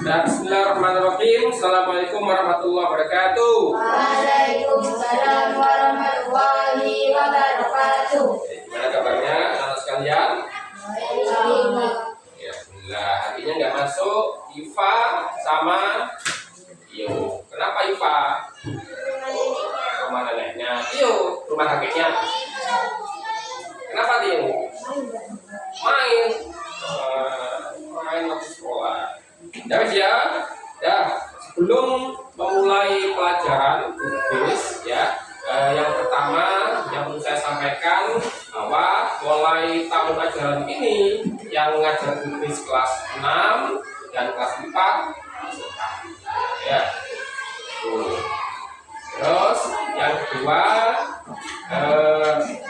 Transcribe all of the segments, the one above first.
Bismillahirrahmanirrahim. Assalamualaikum warahmatullahi wabarakatuh. Waalaikumsalam warahmatullahi wabarakatuh. Gimana kabarnya anak sekalian? Baik. Ya, Alhamdulillah. Hatinya nggak masuk IFA sama IO. Kenapa IFA? Rumah neneknya. IO, rumah kakeknya. Kenapa dia? Main. Main waktu sekolah. Ya, sebelum memulai pelajaran tulis ya, yang pertama yang perlu saya sampaikan bahwa mulai tahun ajaran ini yang mengajar tulis kelas 6 dan kelas 4 ya. Terus yang kedua,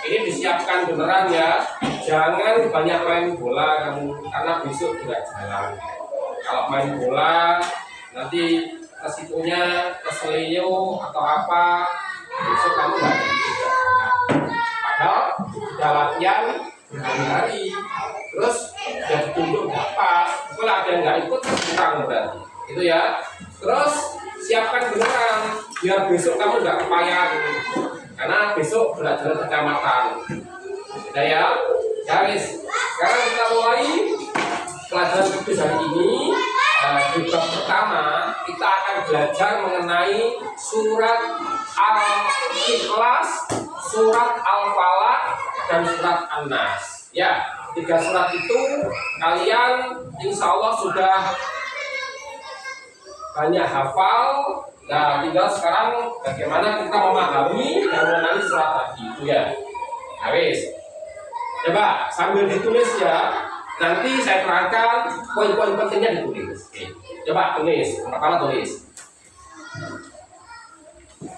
ini disiapkan beneran ya, jangan banyak main bola kamu karena besok tidak jalan. Kalau main bola nanti resikonya keselio atau apa, besok kamu nggak bisa. Padahal sudah latihan berhari-hari, terus sudah ditunjuk nggak pas, kalau ada yang nggak ikut kurang berarti, itu ya. Terus siapkan beneran biar besok kamu nggak kepayan, karena besok belajar kecamatan. Sudah ya, guys. Sekarang kita mulai pelajaran tulis hari ini. Di bab pertama kita akan belajar mengenai surat Al-Ikhlas, surat Al-Falaq, dan surat An-Nas. Ya, 3 surat itu kalian insya Allah sudah banyak hafal. Nah, tinggal sekarang bagaimana kita memahami dan mengenali surat tadi itu ya. Habis. Coba sambil ditulis ya. Nanti saya terangkan poin-poin pentingnya ditulis. Oke. Coba tulis. Pertama tulis.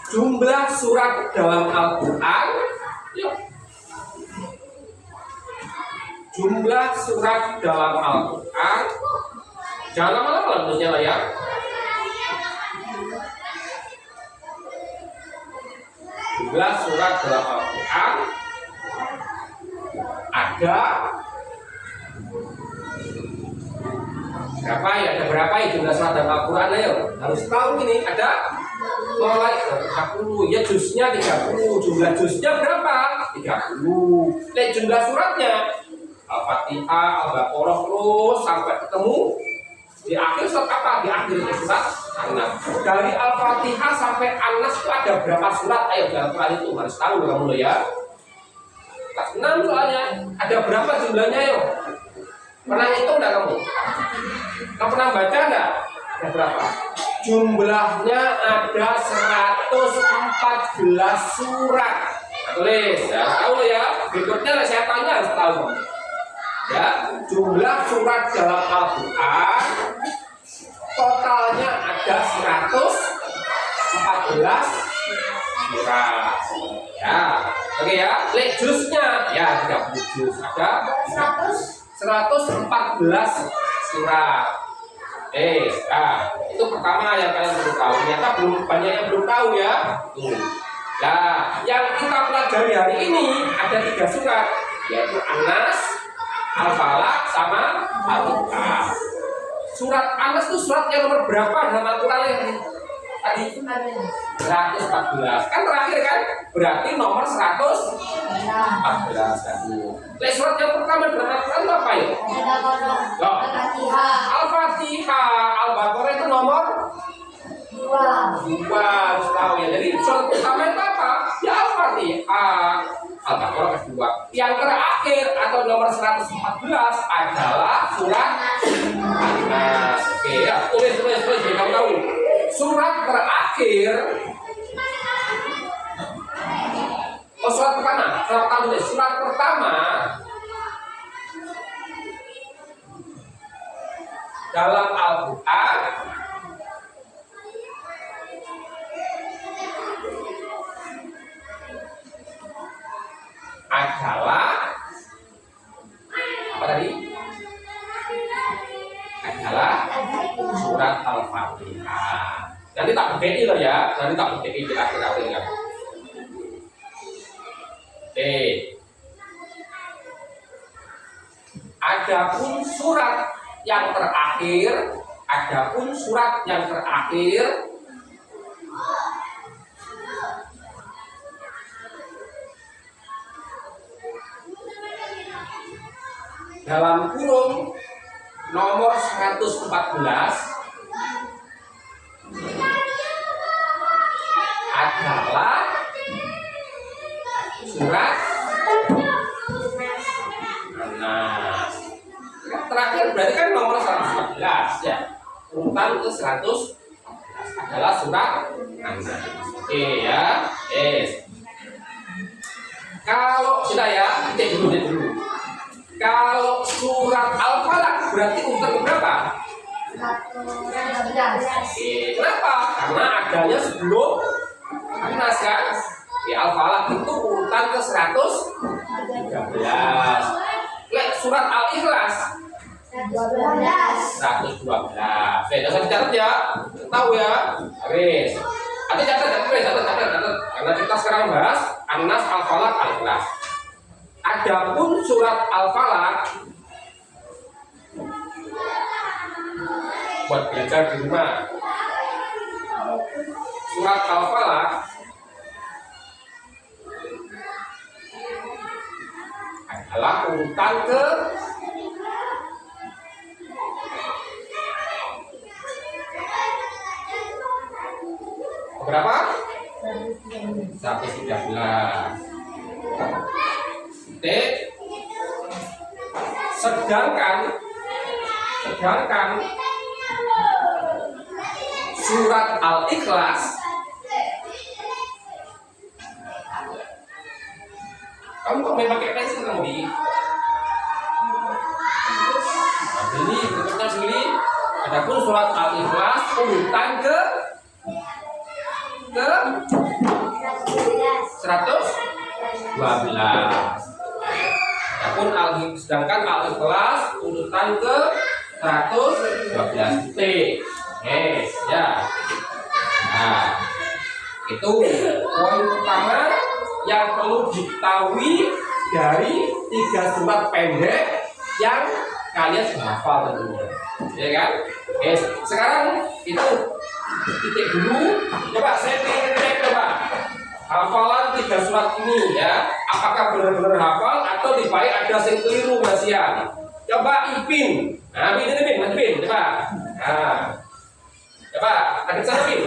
Jumlah surat dalam Al-Quran. Yuk. Jumlah surat dalam Al-Quran. Jangan lama-lama tulisnya lah ya. Jumlah surat dalam Al-Quran ada berapa ya? Ada berapa ya jumlah surat dalam Al-Quran? Ayo, harus tahu ini. Ada mulai 30, ya juznya 30. Jumlah juznya berapa? 30. Lihat jumlah suratnya Al-Fatihah, Al-Baqarah terus sampai ketemu di akhir surat apa? Di akhir surat An-Nas. Dari Al-Fatihah sampai An-Nas itu ada berapa surat? Ayo dalam Quran itu harus tahu kamu loh ya. Kelas 6 soalnya. Ada berapa jumlahnya yuk? Pernah hitung enggak kamu? Kamu pernah baca enggak? Ada berapa? Jumlahnya ada 114 surat. Nah, tulis ya, tahu ya. Berikutnya saya tanya harus tahu. Ya, jumlah surat dalam Al-Quran totalnya ada 114 surat. Ya, oke ya. Lihat juznya ya, 30 juz. Ada 114 surat. Nah, itu pertama yang kalian perlu tahu. Ternyata belum banyak yang belum tahu ya. Nah, yang kita pelajari hari ini ada 3 surat, yaitu An-Nas, Al-Falaq, sama Al-Ikhlas. Surat An-Nas itu surat yang nomor berapa dalam Al-Quran ini? Tadi 114. Kan terakhir kan? Berarti nomor 114 tadi. Lihat surat yang pertama dalam Al-Quran itu apa ya? Al-Fatihah, Al-Baqarah itu nomor 2. Harus tahu ya. Jadi surat pertama itu apa? Ya Al-Fatihah, Al-Baqarah kedua. Yang terakhir atau nomor 114 adalah surat An-Nas. Oke ya, tulis biar kamu tahu. Surat terakhir. Surat pertama. Surat pertama dalam Al-Quran adalah apa tadi? Adalah surat Al-Fatihah. Nanti tak bedai loh ya. Nanti tak bedai di akhir-akhirnya. Adapun surat yang terakhir Adapun surat yang terakhir dalam kurung nomor 114 adalah surat An-Nas. Terakhir berarti kan nomor 114 ya. Urutan ke 100 adalah surat An-Nas. Oke ya. Kalau sudah ya, titik dulu. Kalau surat Al-Falaq berarti urutan berapa? 112. Kenapa? Karena adanya sebelum An-Nas kan. Al-Falaq itu urutan ke 113. Surat Al-Ikhlas 112. Saya jangan catat ya, tahu ya. Wes. Ada catat. Karena kita sekarang bahas An-Nas, Al-Falaq, Al-Ikhlas. Adapun surat Al-Falaq buat belajar di rumah. Surat Al-Falaq adalah urutan ke berapa? 113. Sedangkan surat Al-Ikhlas kamu kok main pakai pensil kamu di? Beli. Adapun surat Al-Ikhlas urutan ke 112. Sedangkan Al-Ikhlas urutan ke 112 titik. Ya. Nah, itu poin pertama yang perlu diketahui dari 3 surat pendek yang kalian sudah hafal tentunya. Ya kan? Sekarang itu titik dulu. Coba saya cek coba hafalan 3 surat ini ya. Apakah benar-benar hafal atau di balik ada yang keliru Mas ya? Coba Ipin. Nah, Ipin. Coba. Nah. Coba, ada sana Pin.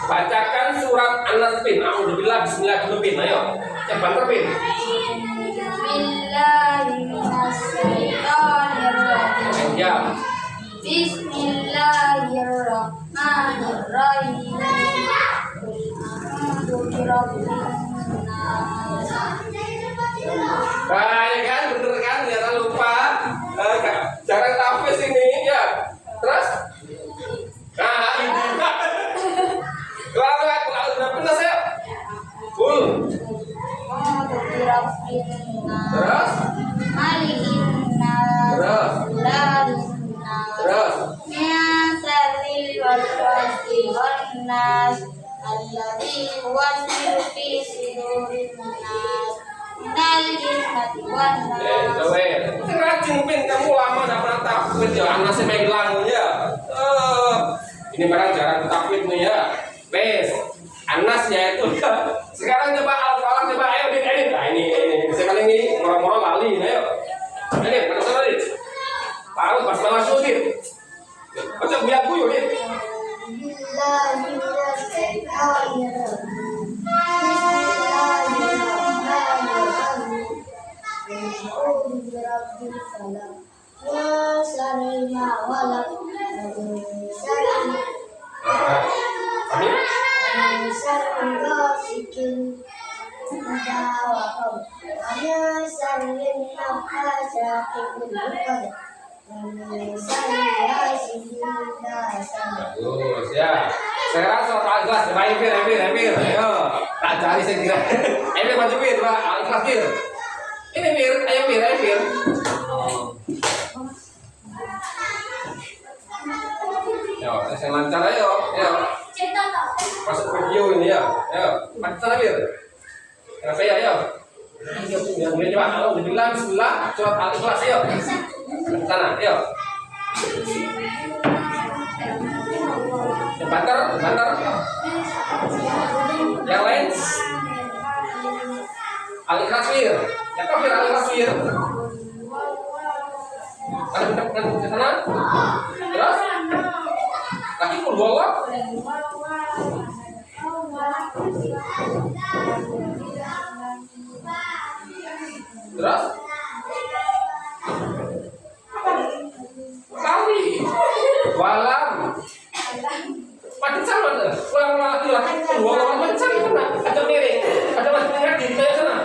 Bacakan surat An-Nas Pin. Alhamdulillah, bismillah dulu Pin. Ayo. Coba terpin. Bismillahirrahmanirrahim. Ya. Bismillahirrahmanirrahim. Baik kan, bener kan? Jangan lupa. Jangan tafis ini ya. Terus? Nah, ini. Kalau sudah benar saya. Full. Terus? Terus? Rajin Pin, kamu lama gak pernah takwid ya, anaknya megang ya. Ini barang jarang takwid nih ya. Bes, Anas ya itu. Sekarang coba Al-Falaq, coba ayo Din. Nah ini sekali ini moro-moro lali, ayo. Ini kata sama Din. Tahu pas banget tuh Din. Baca biar guyu Din. Bagus ya. Sekarang surat Al-Ikhlas, coba Emir. Ayo, tak cari saya kira. Emir maju Emir, coba Al-Ikhlas Emir. Ini Emir, ayo Emir. Yo, saya lancar ayo. Masuk video ini ya. Ayo, lancar Emir. Kenapa ya, ayo. Mulai coba, alhamdulillah, bismillah, surat Al-Ikhlas ayo. Sana, ayo. Banter. Yang lain? Al-Ikhlas Wir. Ya kafir Al-Ikhlas Wir. Ada benar ke sana? Terus? Lagi pun bawa. Terus? Kali. Walam. Macam sama tu. Walam laki-laki pun walam macam mana? Ada miring. Ada macam di sana.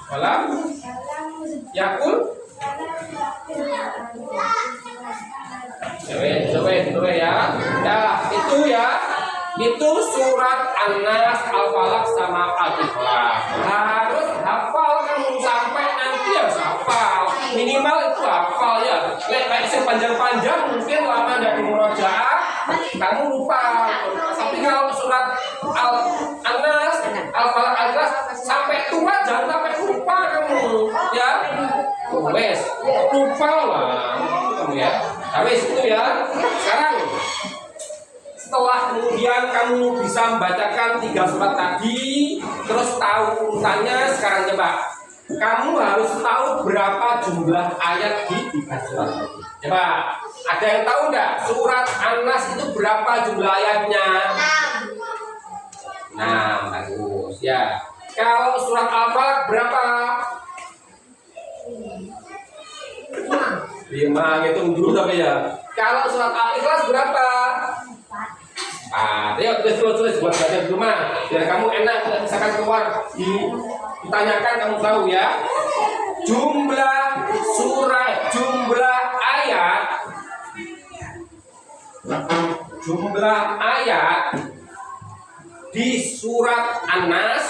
Walam yakul coba ya. Nah, itu surat An-Nas, Al-Falaq sama Al-Ikhlas. Harus hafal kamu sampai nanti harus hafal. Minimal itu hafal ya. Kayak sepanjang-panjang mungkin lama dari murojaah kamu lupa. Tapi kalau surat An-Nas, Al-Falaq, Al-Ikhlas sampai tua jangan sampai lupa kamu ya. Wes, lupa lah kamu ya. Habis itu ya. Sekarang setelah kemudian kamu bisa membacakan 3 surat tadi, terus tahu urutannya, sekarang coba kamu harus tahu berapa jumlah ayat di 3 surat tadi. Coba, ada yang tahu nggak surat An-Nas itu berapa jumlah ayatnya? 6, bagus ya. Kalau surat Al-Falaq berapa? 5, hitung dulu tapi ya. Kalau surat Al-Ikhlas berapa? Ayo tulis buat baca di rumah biar kamu enak misalkan keluar ditanyakan kamu tahu ya. Jumlah ayat di surat An-Nas.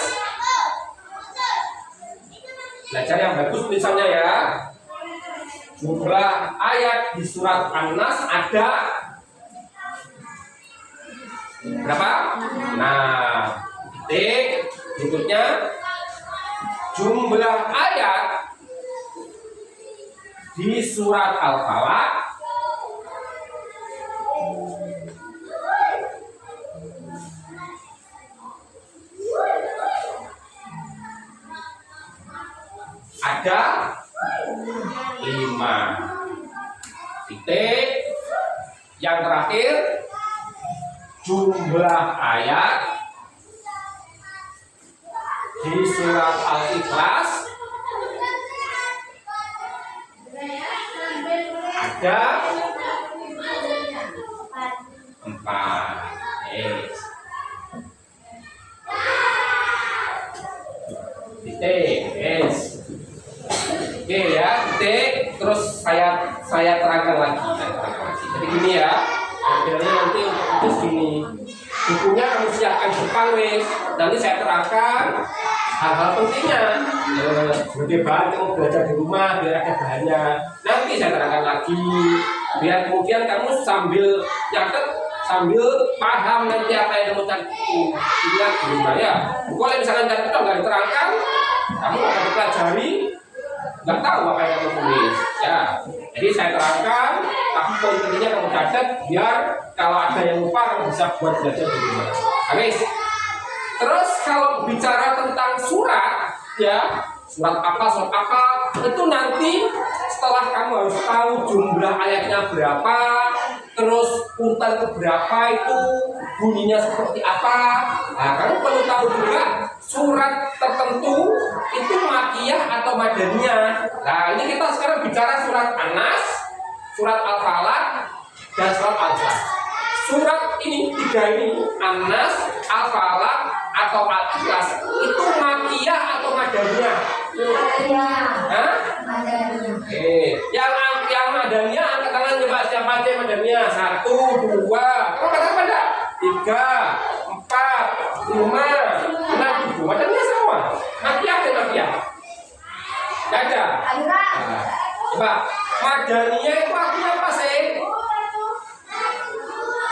Belajar yang bagus tulisannya ya. Jumlah ayat di surat An-Nas ada berapa? Nah, titik. Berikutnya jumlah ayat di surat Al-Falaq ada 5. Titik. Yang terakhir jumlah ayat di surat Al-Ikhlas ada 4. Titik. Oke ya, titik. Terus saya terangkan lagi. Jadi gini ya. Modelnya nanti untuk gini. Bukunya kamu siapkan depan wes. Nanti saya terangkan hal-hal pentingnya. Sebagai bahan kamu belajar di rumah biar ada bahannya. Nanti saya terangkan lagi. Biar kemudian kamu sambil catat, sambil paham nanti apa yang kamu ingat di rumah ya. Kalau misalkan catat nggak diterangkan, kamu akan dipelajari. Nggak tahu apa yang kamu tulis ya. Jadi saya terangkan, tapi poin pentingnya kamu catat biar kalau ada yang lupa kamu bisa buat belajar di rumah. Oke. Terus kalau bicara tentang surat ya, surat apa itu nanti setelah kamu harus tahu jumlah ayatnya berapa, terus urutan keberapa itu bunyinya seperti apa. Nah, kamu perlu tahu juga surat tertentu itu makiyah atau madaniyah. Nah, ini kita sekarang bicara surat An-Nas, surat Al-Falaq, dan surat Al-Ikhlas. Surat ini 3 ini, An-Nas, Al-Falaq, atau Al-Ikhlas, itu makiyah atau madaniyah? Hah? Oke. Yang madaniyah angkat tangan coba, siapa aja madaniyah? 1, 2, kamu kata apa enggak? 3, 4, 5, 6, 7. Madaniyah semua. Makiyah dan makiyah. Enggak ada. Nah, coba madaniyah itu artinya apa sih?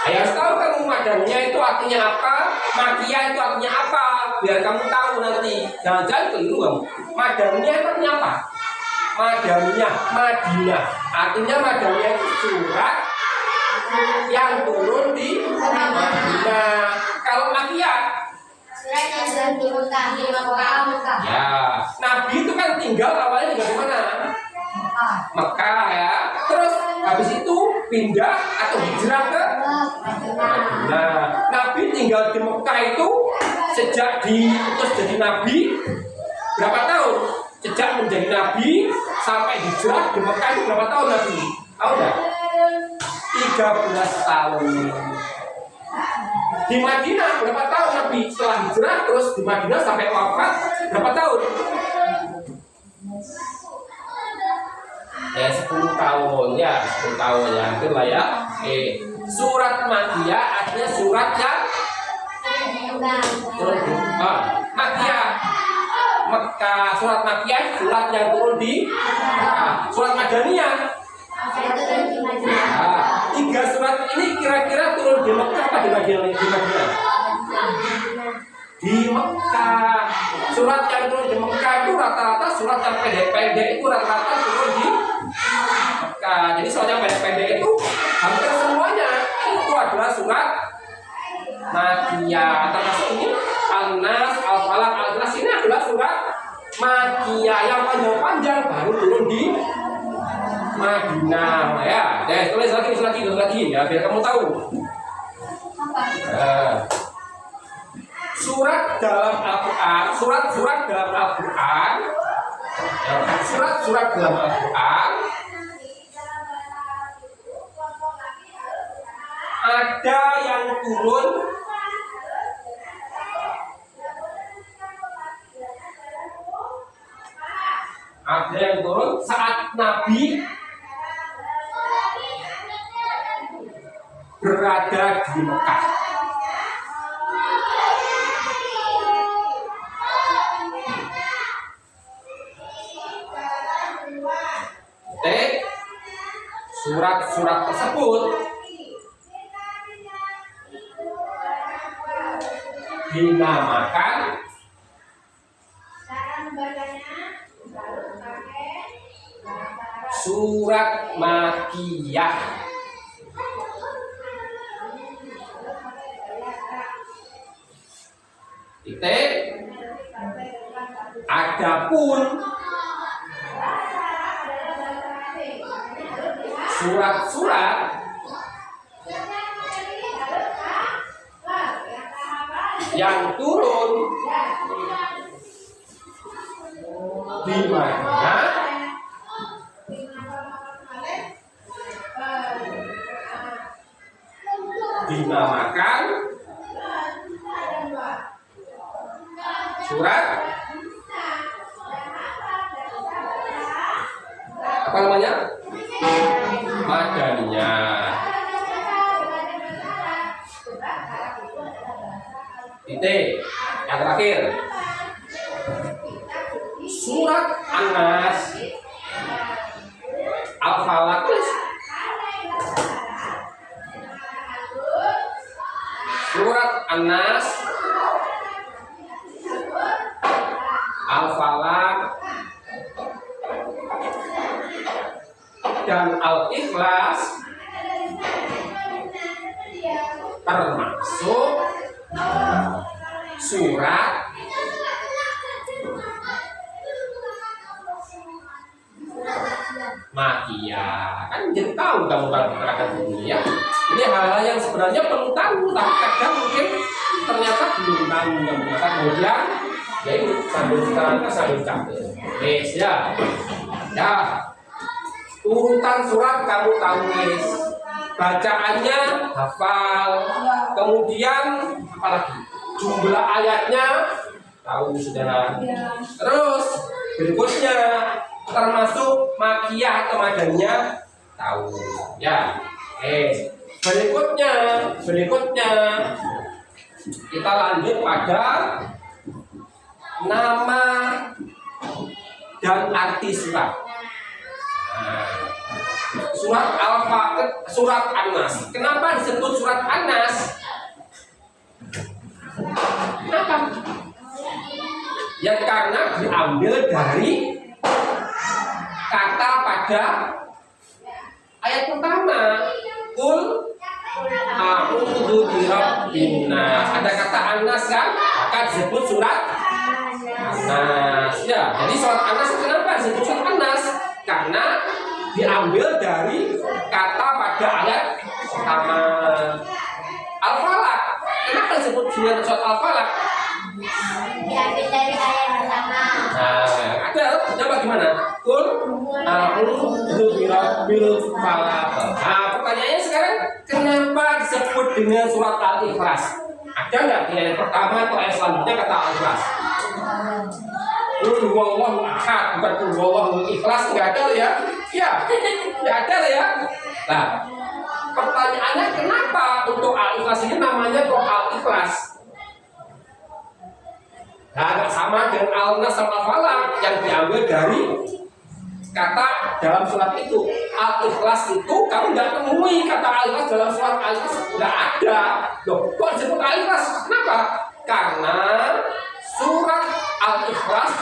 Ayo tahu kamu madaniyah itu artinya apa, makiyah itu artinya apa, biar kamu tahu nanti. Jangan-jangan keliru kamu. Madaniyah itu artinya apa? Madaniyah, Madinah. Artinya Madaniyah itu surat yang turun di Madinah. Kalau Makiyah, surat yang turun di Mekah. ya, Nabi itu kan tinggal awalnya di mana? Mekah ya. Terus habis itu pindah atau hijrah ke Madinah. Nabi tinggal di Mekah itu sejak diutus jadi nabi berapa tahun? Sejak menjadi nabi sampai hijrah di Mekah itu berapa tahun Nabi? Tahu nggak? 13 tahun. Di Madinah berapa tahun Nabi setelah hijrah terus di Madinah sampai wafat berapa tahun? Ya 10 tahun ya, 10 tahun ya, hampir lah ya. Surat Makiyah artinya surat yang turun di Makiyah. Mekah, surat Makiyah surat yang turun di Mekah. Surat Madaniyah. Nah, 3 surat ini kira-kira turun di Mekah apa di Madinah? Di Mekah. Surat yang turun di Mekah itu rata-rata surat yang pendek-pendek itu rata-rata turun di Mekah. Jadi surat yang pendek-pendek itu hampir semuanya itu adalah surat Makiyah. Termasuk ini An-Nas, Al-Falaq, Al-Ikhlas ini adalah surat Makiyah. Yang panjang-panjang baru turun di Madinah ya. Tulis lagi ya biar kamu tahu. Surat dalam Al-Quran, surat-surat dalam Al-Quran, surat-surat dalam Al-Quran ada yang turun saat Nabi berada di Mekah. Surat-surat tersebut dinamakan surat Makiyah. Adapun surat-surat yang turun di Madinah dinamakan surat apa namanya? Madaniyah. Yang terakhir surat An-Nas, Al-Falaq, surat An-Nas, Al-Falaq dan Al-Ikhlas termasuk surat Makiyah. Kan jadi tahu kamu terangkan ini ya. Ini hal-hal yang sebenarnya perlu tahu, tapi kadang mungkin ternyata belum tahu. Kemudian ya itu sambil terangkan sambil campur. Yes ya. Ya. Urutan surat kamu tahu guys. Bacaannya hafal. Kemudian apalagi? Jumlah ayatnya tahu sudah. Terus berikutnya termasuk Makiyah atau Madaniyah tahu ya. Berikutnya kita lanjut pada nama dan arti surat. Surat Al-Fatiha, surat An-Nas. Kenapa disebut surat An-Nas? Kenapa? Ya karena diambil dari kata pada ayat pertama. Kul a'udzu birabbin nas. Ada kata An-Nas kan? Maka disebut surat An-Nas. Ya, jadi surat An-Nas kenapa disebut surat An-Nas? Karena diambil dari kata pada ayat pertama. Al-Falaq. Kenapa disebut surat Al-Falaq? Diambil dari ayat pertama. Nah, ada bagaimana? Kul a'udzu birabbil falaq. Nah, pertanyaannya sekarang kenapa disebut dengan surat Al-Ikhlas? Ada nggak di ayat pertama atau ayat selanjutnya kata Al-Ikhlas? Qul huwallahu ahad, bukan qul huwallahu ikhlas, nggak ada ya? Ya, nggak ada ya. Nah, pertanyaannya kenapa untuk Al-Ikhlas ini namanya kok Al-Ikhlas? Nah, nggak sama dengan Al-Nas sama Al-Falaq yang diambil dari kata dalam surat itu. Al-Ikhlas itu kamu nggak temui kata Al-Ikhlas dalam surat Al-Ikhlas, nggak ada. Loh, kok disebut Al-Ikhlas? Kenapa? Karena surat Al-Ikhlas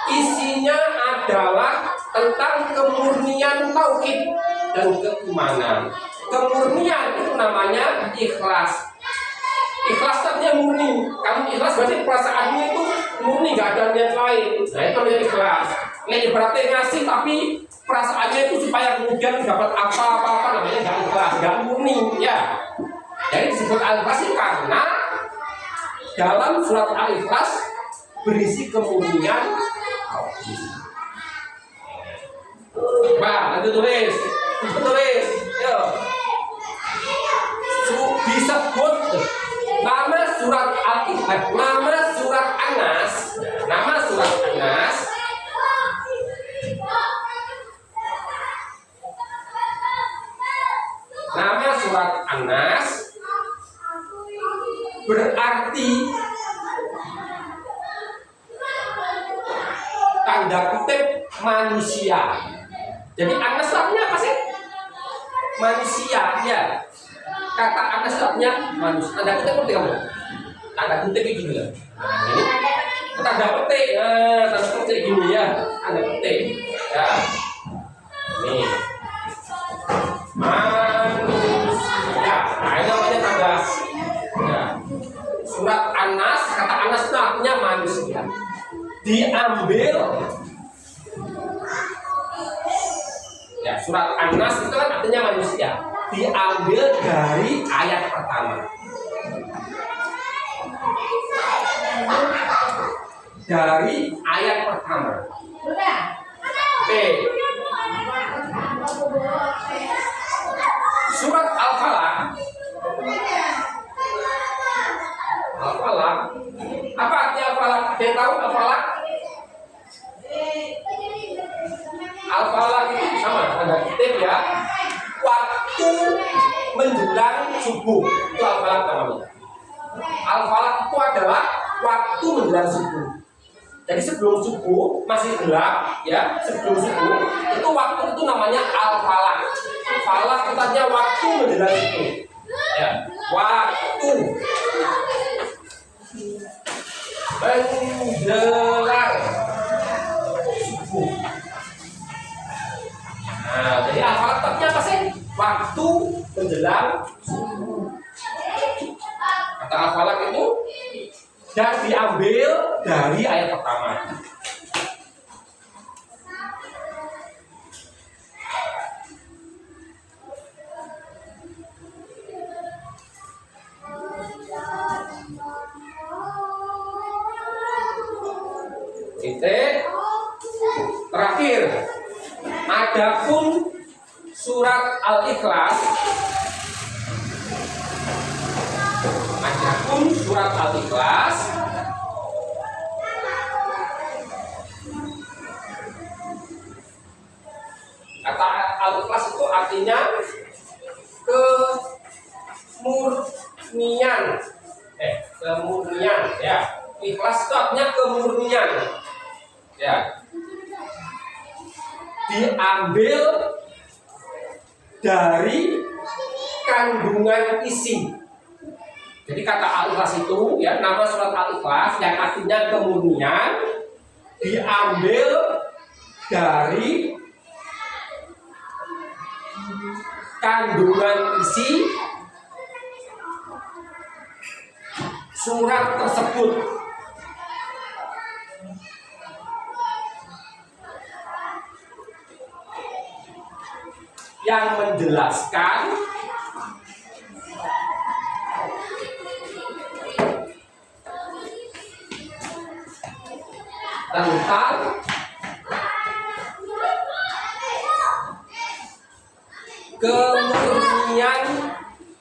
isinya adalah tentang kemurnian tauhid dan keimanan. Kemurnian itu namanya ikhlas. Ikhlas artinya murni. Kamu ikhlas berarti perasaanmu itu murni, nggak ada niat lain. Nah, itu namanya ikhlas. Nah, ibaratnya ngasih tapi perasaannya itu supaya kemudian dapat apa-apa namanya nggak ikhlas, nggak murni. Ya. Jadi disebut Al-Ikhlas karena dalam surat Al-Ikhlas berisi kemurnian. Bah, nanti tulis. Yo. Disebut nama surat Al-Ikhlas, nama surat An-Nas, nama surat An-Nas berarti tanda kutip manusia. Jadi An-Nas artinya apa sih? Manusia, ya. Kata An-Nas artinya manusia. Tanda kutip seperti kamu. Tanda kutip kayak gini lah. Ini tanda petik. Tanda petik gini ya. Tanda petik. Ya. Nih. Manusia. Nah, ini namanya tanda. Ya. Surat An-Nas, kata An-Nas itu artinya manusia. Diambil. Ya, surat An-Nas itu kan artinya manusia. Diambil dari ayat pertama. Dari ayat pertama. Surat Al-Falaq. Al-Falaq. Apa artinya Al-Falaq? Ada tahu Al-Falaq? Al-Falaq itu sama tanda kutip ya. Waktu menjelang subuh itu Al-Falaq namanya. Al-Falaq itu adalah waktu menjelang subuh. Jadi sebelum subuh masih gelap ya, sebelum subuh itu waktu itu namanya Al-Falaq. Falaq katanya waktu menjelang subuh. Ya, waktu menjelang subuh. Nah, jadi Al-Falaq artinya apa sih? Waktu menjelang subuh. Kata Al-Falaq itu dan diambil dari ayat pertama. Terakhir, adapun surat Al-Ikhlas, kata Al-Ikhlas itu artinya kemurnian. Kemurnian ya. Ikhlas itu artinya kemurnian. Ya. Diambil dari kandungan isi. Jadi kata Al-Ikhlas itu ya, nama surat Al-Ikhlas yang artinya kemurnian diambil dari kandungan isi surat tersebut. Yang menjelaskan tentang kemurnian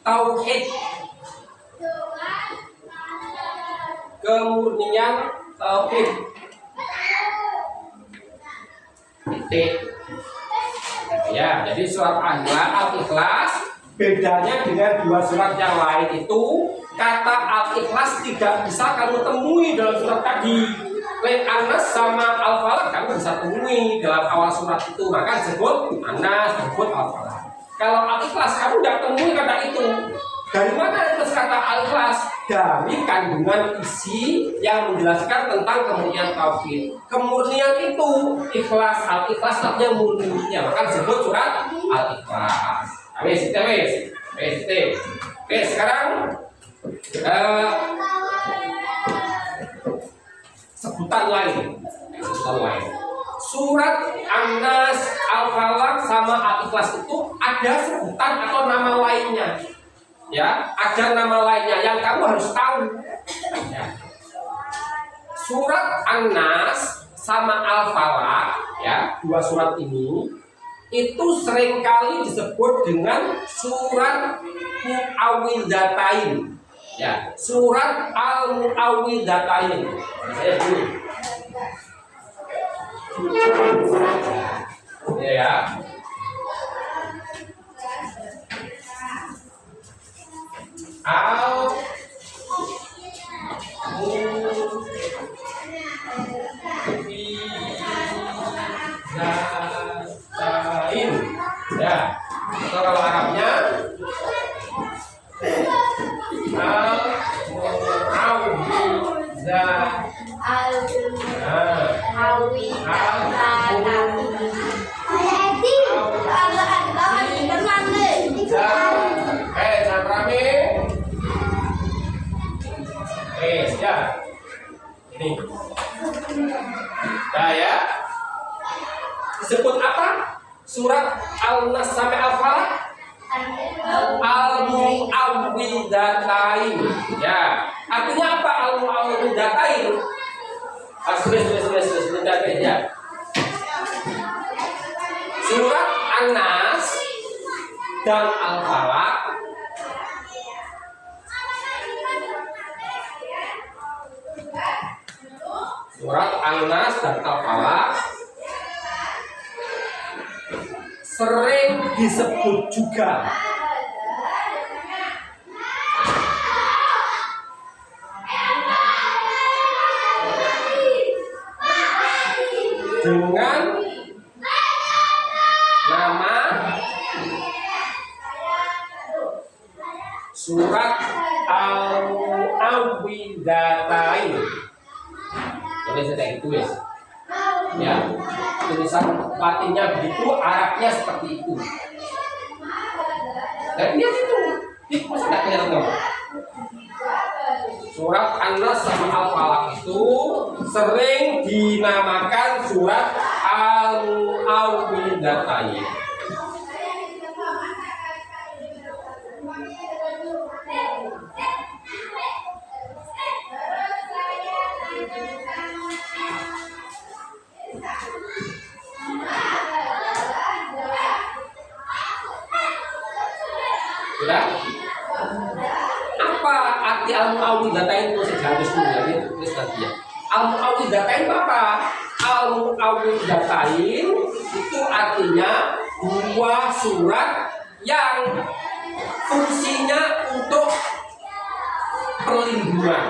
tauhid. Kemurnian tauhid. Titik. Ya, jadi surat Al-Ikhlas bedanya dengan dua surat yang lain itu, kata Al-Ikhlas tidak bisa kamu temui dalam surat tadi. Anas sama Al-Falaq kamu bisa temui dalam awal surat itu, maka disebut Anas, disebut Al-Falaq. Kalau Al-Ikhlas kamu tidak temui kata itu. Dari mana itu kata Al-Ikhlas? Dari kandungan isi yang menjelaskan tentang kemurnian tauhid. Kemurnian itu ikhlas, Al-Ikhlas artinya murninya, maka disebut surat Al-Ikhlas. Oke, sekarang sebutan lain. Surat An-Nas, Al-Falaq sama Al-Ikhlas itu ada sebutan atau nama lainnya. Ya, ada nama lainnya yang kamu harus tahu. Ya. Surat An-Nas sama Al-Falaq, ya, dua surat ini itu seringkali disebut dengan surat Mu'awwidzatain. Ya, surat Al-Mu'awwidzatain. Saya dulu. Ya. Al-Mu'awwidzatain. Ya. Atau kalau Arabnya ya. Ini. Nah ya. Disebut apa? Surat Al-Nas sampai Al-Falaq? Al-Mu'awwidzatain. Ya. Artinya apa Al-Mu'awwidzatain? Sudah ya. Surat An-Nas dan Al-Falaq surat An-Nas dan Al-Falaq sering disebut juga dengan nama surat Al-Mu'awwidzatain. Boleh saya tulis. Ya, tulisan latinnya begitu, Arabnya seperti itu. Dan lihat itu, masa nggak kelihatan kamu? Surat An-Nas sama Al-Falaq itu sering dinamakan surat Al-Mu'awwidzatain. Sudah? Apa arti Al-Mu'awwidzatain itu sejarah dulu ya, tulis nanti ya. Al-Mu'awwidzatain apa? Al-Mu'awwidzatain itu artinya dua surat yang fungsinya untuk perlindungan.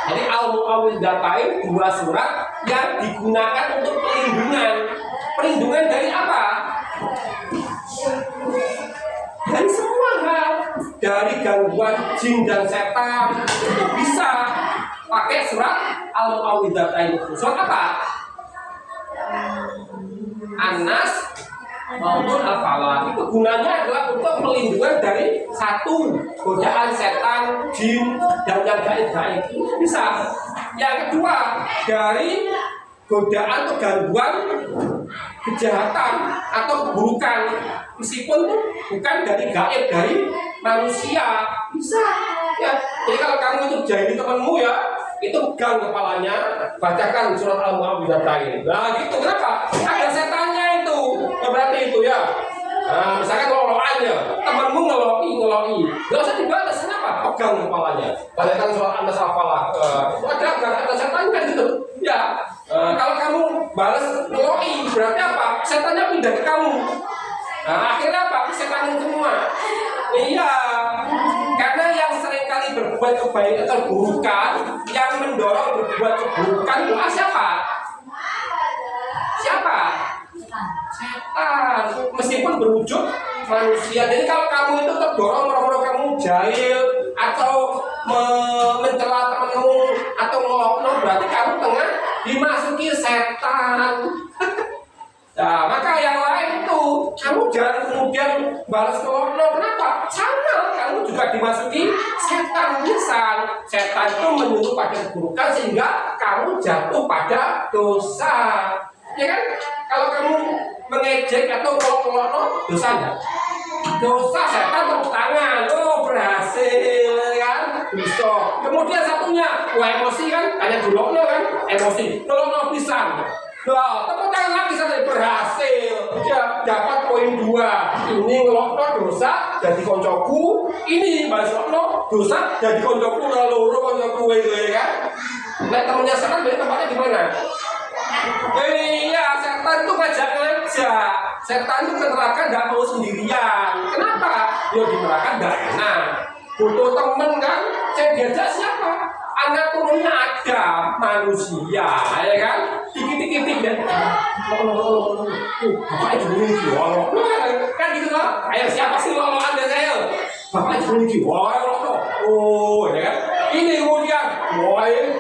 Jadi Al-Mu'awwidzatain dua surat yang digunakan untuk perlindungan. Perlindungan dari apa? Dari semua hal, dari gangguan jin dan setan itu bisa pakai surat Al-Mu'awwidzatain itu. Surat apa? Anas maupun al-falaq. Itu gunanya adalah untuk melindungi dari satu godaan setan, jin, dan yang gaib-gaib. Bisa. Yang kedua, dari godaan atau gangguan kejahatan atau keburukan, meskipun bukan dari gaib, dari manusia. Bisa. Ya. Jadi kalau kamu itu jadi temanmu ya, itu pegang kepalanya, bacakan surat Al-Mu'awwidzatain. Nah gitu, kenapa? Ada setannya itu. Ya, berarti itu ya. Nah, misalkan ngelolok aja, temanmu ngeloi. Gak usah dibalas, kenapa? Pegang kepalanya. Bacakan surat An-Nas Al-Falaq. Ada setannya gitu. Ya. Kalau kamu balas ngeloi, berarti apa? Setannya pindah ke kamu. Nah, akhirnya apa? Setan semua. Iya. Karena yang seringkali berbuat kebaikan atau keburukan, yang mendorong berbuat keburukan itu siapa? Siapa? Setan. Meskipun berwujud manusia. Jadi kalau kamu itu terdorong moro-moro kamu jahil atau mencela temanmu atau ngelokno, berarti kamu tengah dimasuki setan. Nah, maka yang lain itu kamu jangan kemudian balas ngelokno. Kenapa? Sama, kamu juga dimasuki setan. Misal setan itu menyuruh pada keburukan sehingga kamu jatuh pada dosa. Ya kan? Kalau kamu mengejek atau ngelokno, dosa enggak? Dosa. Setan tepuk tangan. Oh, berhasil kan? Bisa. Kemudian satunya, emosi kan? Hanya dilokno kan? Emosi. Ngelokno pisan. Nah, tepuk tangan lagi sampai berhasil. Ya, dapat poin 2. Ini ngelokno dosa jadi koncoku. Ini balas ngelokno dosa jadi koncoku loro koncoku ya kan? Nah, temennya setan berarti tempatnya di mana? Iya, setan itu ngajak-ngajak. Setan itu ke neraka nggak mau sendirian. Kenapa? Ya di neraka nggak enak. Butuh temen kan? Saya diajak siapa? Anak turunnya ada manusia, ya kan? Dikit-dikit ya. Bapak itu lolo. Kan gitu loh. Ayo siapa sih lolo Anda saya? Bapak itu lolo. Oh, ya kan? Ini kemudian, woi,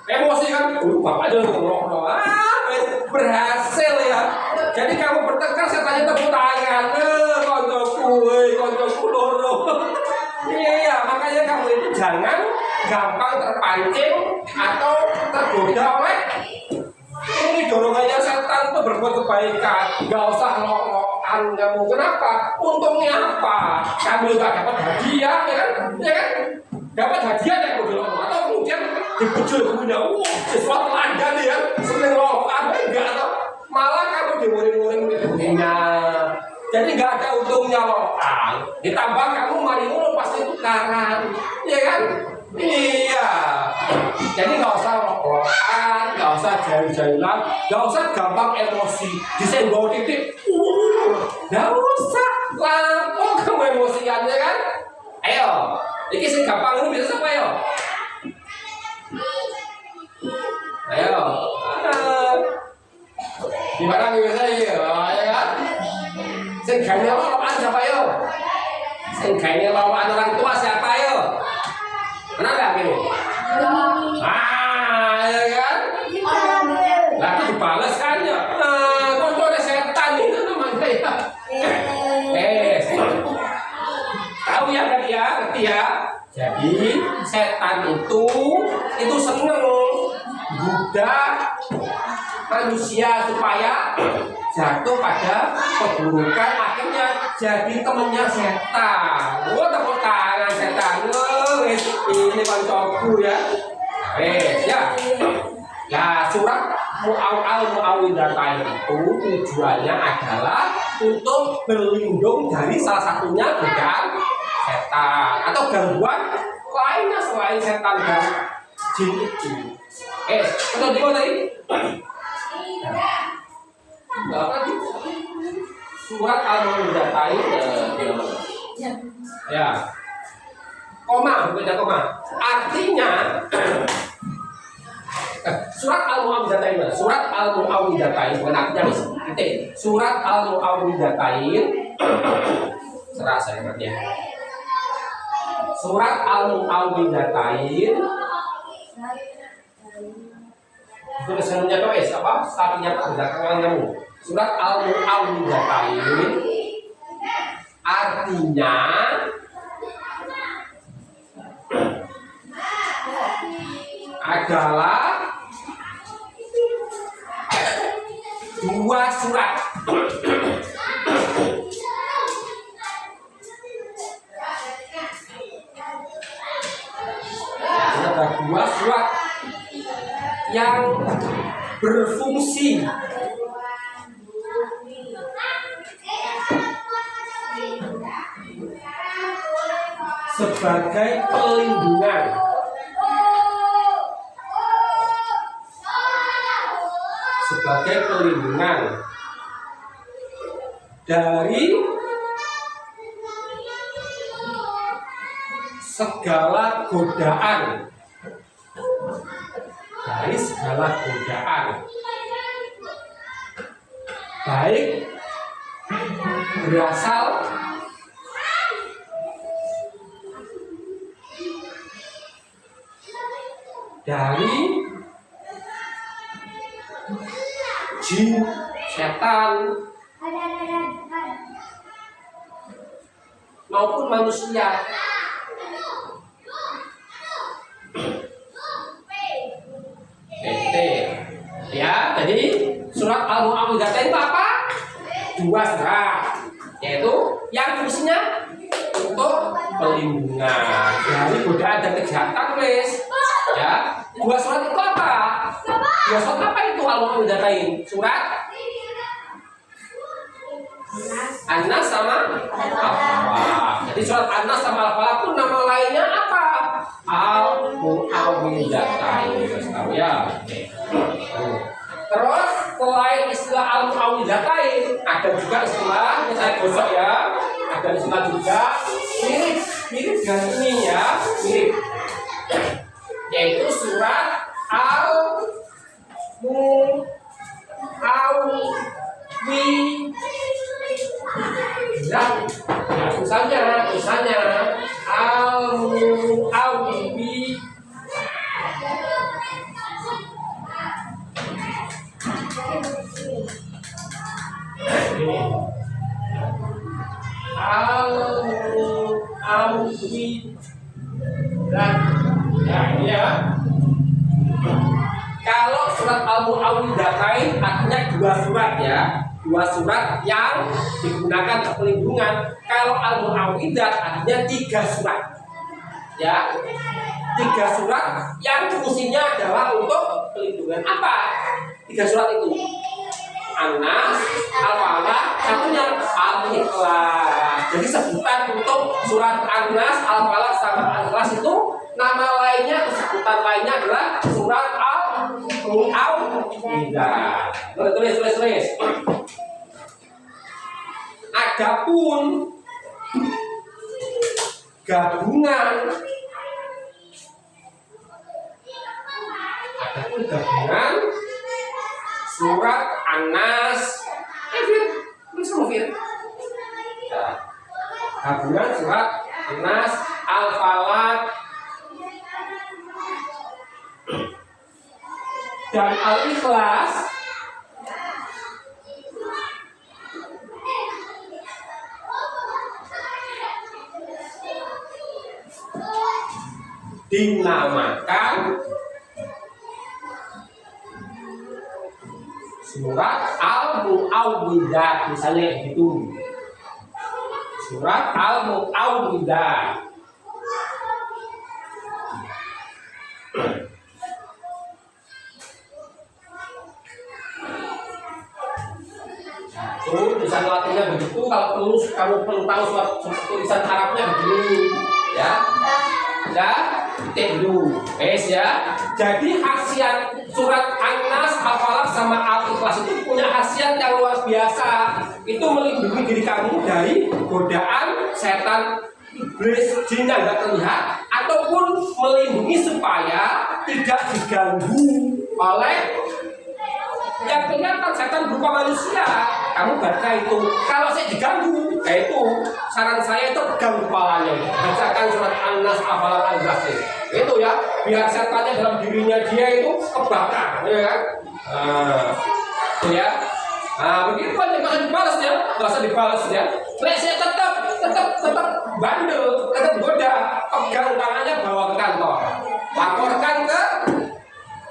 emosi kan? Bapak itu lolo. Berhasil ya. Jadi kamu bertengkar, saya tanya tepuk tangan. Koncoku loro. Iya, makanya kamu itu jangan gampang terpancing atau tergoda oleh ini dorongannya setan untuk berbuat kebaikan. Gak usah lolokan kamu. Kenapa? Untungnya apa? Kamu juga dapat hadiah, ya kan? Ya kan? Dapat hadiah yang kamu atau kemudian dibujul punya. Sesuatu ada nih ya. Seneng lolokan enggak atau malah kamu dimuring-muring dunia. Jadi nggak ada untungnya lolokan. Ditambah kamu marimu pasti tukaran, ya kan? Iya. Jadi nggak usah lolokan, nggak usah jahil-jahilan, nggak usah gampang emosi. Disenggol titik, nggak usah. Lampung kamu emosiannya kan? Ayo, ini sih gampang ini bisa siapa yo? Ayo. Gimana biasanya ya kan? Sing gawe lawan siapa yo? Sing gawe lawan orang tua siapa yo? Kenapa ini? Ya kan? Lalu dibalas kan ya? Kontrolnya setan itu namanya ya. Tahu ya tadi ya? Ngerti ya? Jadi setan itu seneng goda manusia supaya jatuh pada keburukan, akhirnya jadi temennya setan. Tepuk tangan setan. Ini koncoku ya. Ya. Nah, surat Al-Mu'awwidzatain itu tujuannya adalah untuk berlindung dari salah satunya godaan setan atau gangguan lainnya selain setan dan jin itu. Betul di mana tadi? Surat Al-Mu'awwidzatain ya. Koma, bukan koma. Artinya surat Al-Mu'awwidzatain, surat Al-Mu'awwidzatain bukan artinya titik. Surat Al-Mu'awwidzatain serah saya ngerti ya. Surat Al-Mu'awwidzatain Tulisannya tuh apa? Sapinya tak belakangan kamu. Surat Al-Mu'awwidhatain artinya adalah dua surat. Ada dua surat yang berfungsi sebagai pelindungan dari segala godaan, baik berasal dari jin, setan, maupun manusia. Ya, jadi surat Al-Mu'awwidhatain itu apa? Dua surat, yaitu yang fungsinya untuk pelindungan dari godaan dan kejahatan, wes. Ya, dua surat itu apa? Dua surat apa itu Al-Mu'awwidhatain? Surat An-Nas sama Al-Falaq. Jadi surat An-Nas sama Al-Falaq itu nama lainnya apa? Al-Mu'awwidhatain. Tahu ya? Terus selain istilah Al-Mu'awwidhatain, ada juga istilah yang saya gosok ya. Ada istilah juga mirip dengan ini ya, mirip. Yaitu surat Al-Mu'awwidhatain. Nah, tulisannya Al-Mu'awwidhatain. Ya, ini ya. Kalau surat Al-Mu'awwidhatain artinya dua surat ya, dua surat yang digunakan untuk pelindungan. Kalau Al-Mu'awwidhat artinya tiga surat, ya, tiga surat yang fungsinya adalah untuk pelindungan. Apa tiga surat itu? An-Nas, Al-Falaq, satunya Al-Ikhlas. Jadi sebutan untuk surat An-Nas, Al-Falaq sama Al-Ikhlas itu nama lainnya, sebutan lainnya adalah surat Al-Mu'awwidhat. Tulis. Adapun gabungan surat An-Nas, gabungan surat An-Nas, Al-Falaq dan Al-Ikhlas dinamakan surat Al-Mu'awwidhat, misalnya gitu. Surat Al-Mu'awwidhat. Tulisan Latinnya begitu. Kalau kamu perlu tahu tulisan Arabnya begini, ya. Dulu, ya. Jadi khasiat surat An-Nas, Al-Falaq sama Al-Ikhlas itu punya khasiat yang luar biasa. Itu melindungi diri kamu dari godaan setan, iblis, jin yang tidak terlihat, ataupun melindungi supaya tidak diganggu oleh yang kelihatan setan berupa manusia. Kamu baca itu. Kalau saya diganggu, itu saran saya itu pegang kepalanya, bacakan surat An-Nas hafalan Al-Ikhlas itu ya, biar setannya dalam dirinya dia itu kebakar, ya kan? Itu ya. Nah, begitu aja nggak usah dibalas ya, nggak usah dibalas ya. Saya tetap bandel, tetap goda, pegang tangannya bawa ke kantor, laporkan ke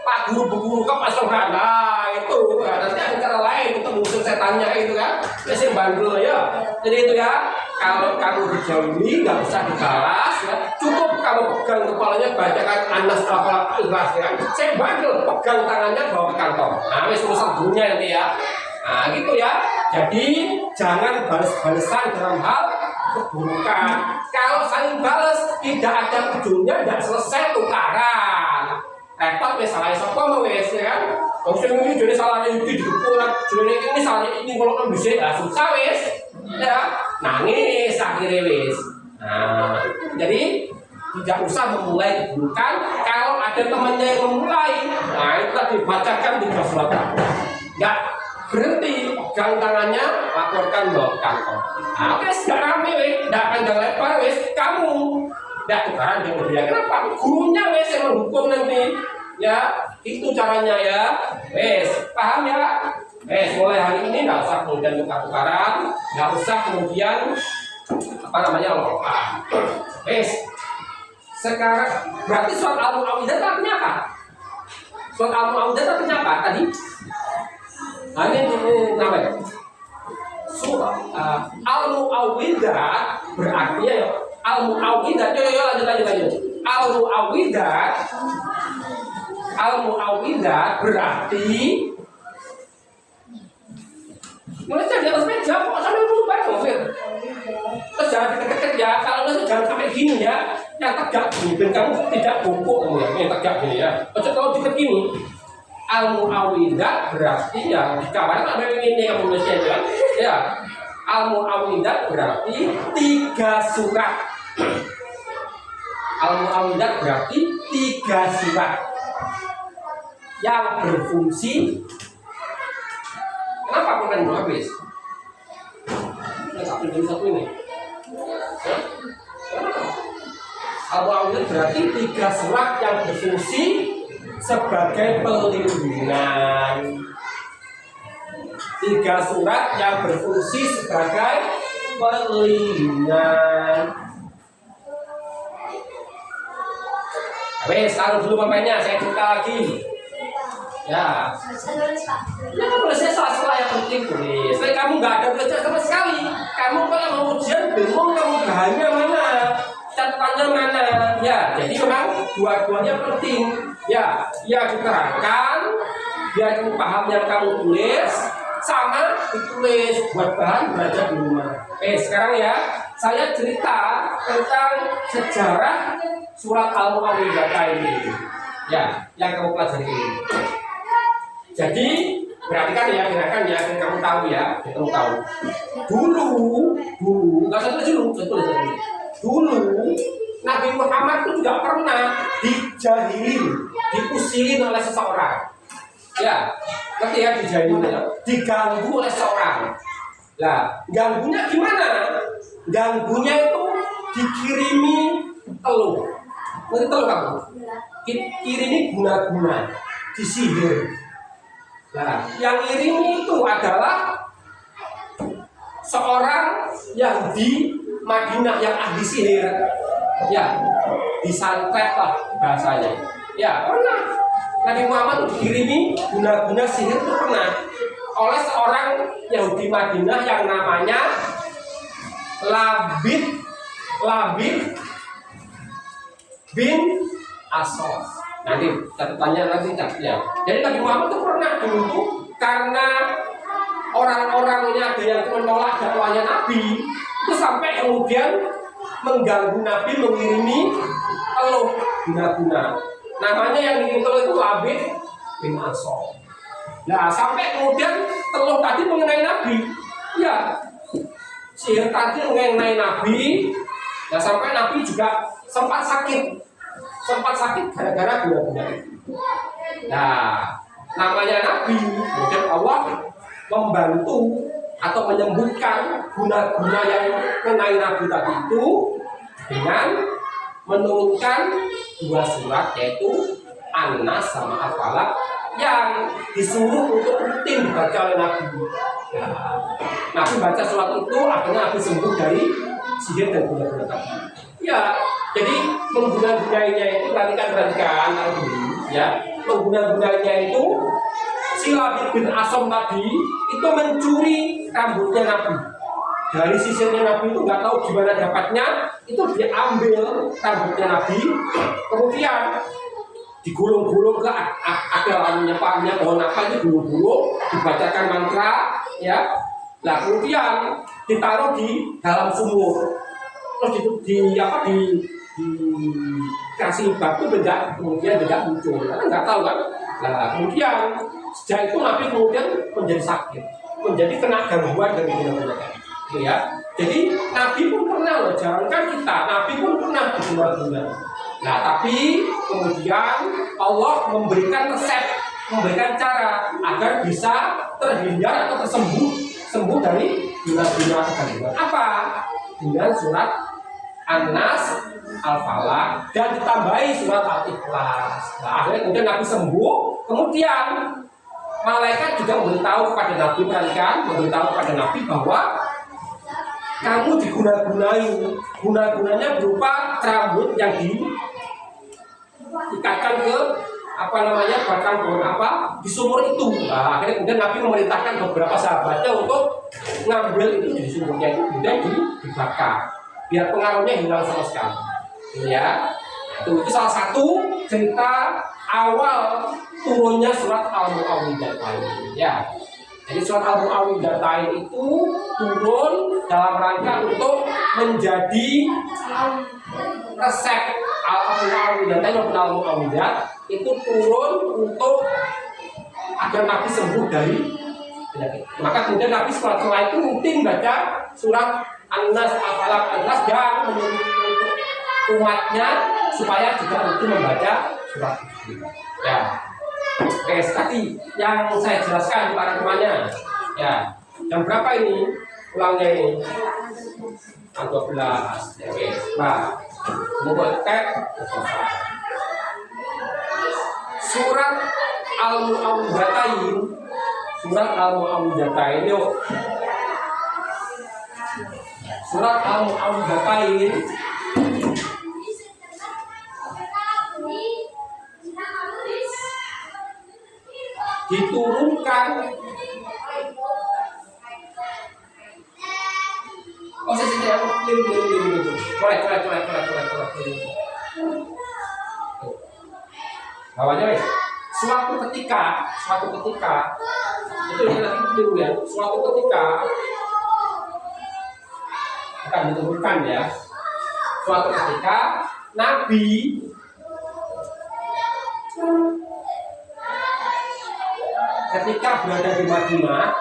Pak Guru ke Pak Sohan. Nah itu, nanti ada cara lain untuk mengusir setannya itu kan. Saya bandel ya. Jadi itu ya, kalau kamu dijauhi nggak usah dibalas ya, cukup kamu pegang kepalanya, bacakan An-Nas hafalan Al-Ikhlas ya. Saya bandel, pegang tangannya bawa ke kantor. Nah, ini urusan dunia nanti ya. Nah gitu ya. Jadi jangan balas-balesan dalam hal keburukan. Kalau saling balas tidak ada ujungnya, tidak selesai tukaran. Repot misalnya sapa mau wis ya kan. Wong sing ini jadi salahnya iki dikumpulkan, jadi ini salahnya ini kalau kan bisa ya susah wis. Ya, nangis akhirnya wis. Nah, jadi tidak usah memulai keburukan. Kalau ada temannya yang memulai, nah itu tadi bacakan 3 surat. Enggak berhenti, pegang tangannya, laporkan ke kantor. Nah, wis gak rame wis, ndak panjang lebar wis, kamu ndak tukaran dengan dia. Kenapa? Gurunya wis yang menghukum nanti. Ya, itu caranya ya. Wis, paham ya? Wis, mulai hari ini nggak usah kemudian tukar-tukaran, nggak usah kemudian apa namanya lupa. Wis, sekarang berarti surat Al-Mu'awwidah artinya apa? Surat Al-Mu'awwidah artinya apa tadi? Nah, ini namanya surah Al-Mu'awwidah berarti ya Al-Mu'awwidah. Yo lanjut. Al-Mu'awwidah berarti mulai di atas meja kok sampai lupa Fir. Terus jangan deket-deket ya, kalau nggak jangan sampai gini ya, yang tegak gini, dan kamu tidak bungkuk kamu ya, yang tegak gini ya. Kalau deket gini, Al-Mu'awwidah berarti ya, di kamar tak ada ini yang menulisnya ya. Al-Mu'awwidah berarti 3 surat. Al-Mu'awwidah berarti 3 surat yang berfungsi. Kenapa bukan belum habis? Tak pinjam satu ini. Al-Mu'awwidah berarti 3 surat yang berfungsi sebagai pelindungan. 3 surat yang berfungsi sebagai pelindungan. Wes, taruh dulu pemainnya, saya cerita lagi. Ya. Ya kan tulisnya salah yang penting tulis. Tapi kamu nggak ada tulisnya sama sekali. Kamu kalau mau ujian bingung kamu bahannya mana, catatannya mana. Ya, jadi memang dua-duanya penting. Ya, diterangkan biar kamu paham yang kamu tulis, sama ditulis buat bahan belajar di rumah. Sekarang ya, saya cerita tentang sejarah surat Al-Mu'awwidah ini. Ya, yang kamu pelajari ini. Jadi perhatikan ya, dengarkan ya, dan kamu tahu ya, kamu tahu. Dulu, nggak usah tulis dulu. Dulu Nabi Muhammad itu juga pernah dijahilin, diusilin oleh seseorang. Ya, ngerti ya, dijahilin ya, diganggu oleh seseorang. Lah, ganggunya gimana? Ganggunya itu dikirimi telur. Ngerti telur kamu? Kirimi guna-guna, disihir. Nah, yang irimi itu adalah seorang yang di Madinah yang ahli sihir. Ya, disantet lah bahasanya. Ya, pernah Nabi Muhammad dikirimi guna-guna sihir itu pernah oleh seorang Yahudi Madinah yang namanya Labid bin Asos. Nanti catatannya nanti ya. Jadi Nabi Muhammad itu pernah dulu tuh karena orang-orangnya ada yang menolak dakwahnya Nabi, itu sampai kemudian mengganggu Nabi mengirimi telur guna-guna. Namanya yang ngirim telur itu Labid bin Asos. Nah, sampai kemudian telur tadi mengenai Nabi. Ya, sihir tadi mengenai Nabi. Nah, sampai Nabi juga sempat sakit gara-gara guna-guna itu. Nah, namanya Nabi, kemudian Allah membantu atau menyembuhkan guna-guna yang mengenai Nabi tadi itu dengan menurunkan 2 surat, yaitu An-Nas sama Al-Falaq, yang disuruh untuk rutin dibaca oleh Nabi. Ya, Nabi baca surat itu akhirnya Nabi sembuh dari sihir dan guna-guna tadi. Ya, jadi mengguna-gunainya itu perhatikan ya, mengguna-gunainya itu si Labid bin Asom tadi itu mencuri rambutnya Nabi. Dari sisirnya Nabi itu nggak tahu gimana dapatnya, itu diambil rambutnya Nabi, kemudian digulung-gulung ke ada anunya pohon apa itu, gulung-gulung, dibacakan mantra, ya. Nah kemudian ditaruh di dalam sumur, terus dikasih batu benda, kemudian benda muncul, karena nggak tahu kan. Nah kemudian sejak itu Nabi kemudian menjadi sakit, menjadi kena gangguan dari guna-guna. Ya, jadi Nabi pun pernah loh, jangankan kita, Nabi pun pernah diguna-guna. Nah, tapi kemudian Allah memberikan resep, memberikan cara agar bisa terhindar atau sembuh dari guna-guna kegantungan. Apa? Dengan surat An-Nas, Al-Falaq, dan ditambahi surat Al-Ikhlas. Nah, akhirnya kemudian Nabi sembuh, kemudian malaikat juga memberitahu kepada Nabi, memberitahu kepada Nabi bahwa kamu guna-gunanya berupa rambut yang diikatkan ke batang pohon di sumur itu. Nah, akhirnya kemudian Nabi memerintahkan beberapa sahabatnya untuk ngambil itu di sumurnya itu, kemudian dibakar biar pengaruhnya hilang sama sekali. Ya, itu salah satu cerita awal turunnya surat Al-Mu'awwidhatain. Ya. Jadi surat Al-Mu'awwidhatain itu turun dalam rangka untuk menjadi resep. Al-Mu'awwidhatain maupun Al-Mu'awwidhat itu turun untuk agar Nabi sembuh dari penyakit. Maka kemudian Nabi setelah itu rutin baca surat An-Nas, Al-Falaq, Al-Ikhlas, dan menyuruh untuk umatnya supaya juga rutin membaca surat itu. Ya. Oke, tadi yang saya jelaskan para temannya. Ya, jam berapa ini? Pulangnya ini? Jam 12. Oke, nah, mau tek. Surat Al-Mu'awwidhatain. Surat Al-Mu'awwidhatain yuk. Surat Al-Mu'awwidhatain diturunkan. Oh, saya bawahnya wes. Suatu ketika itu yang nanti dulu ya. Suatu ketika akan diturunkan ya. Suatu ketika Nabi ketika berada di Madinah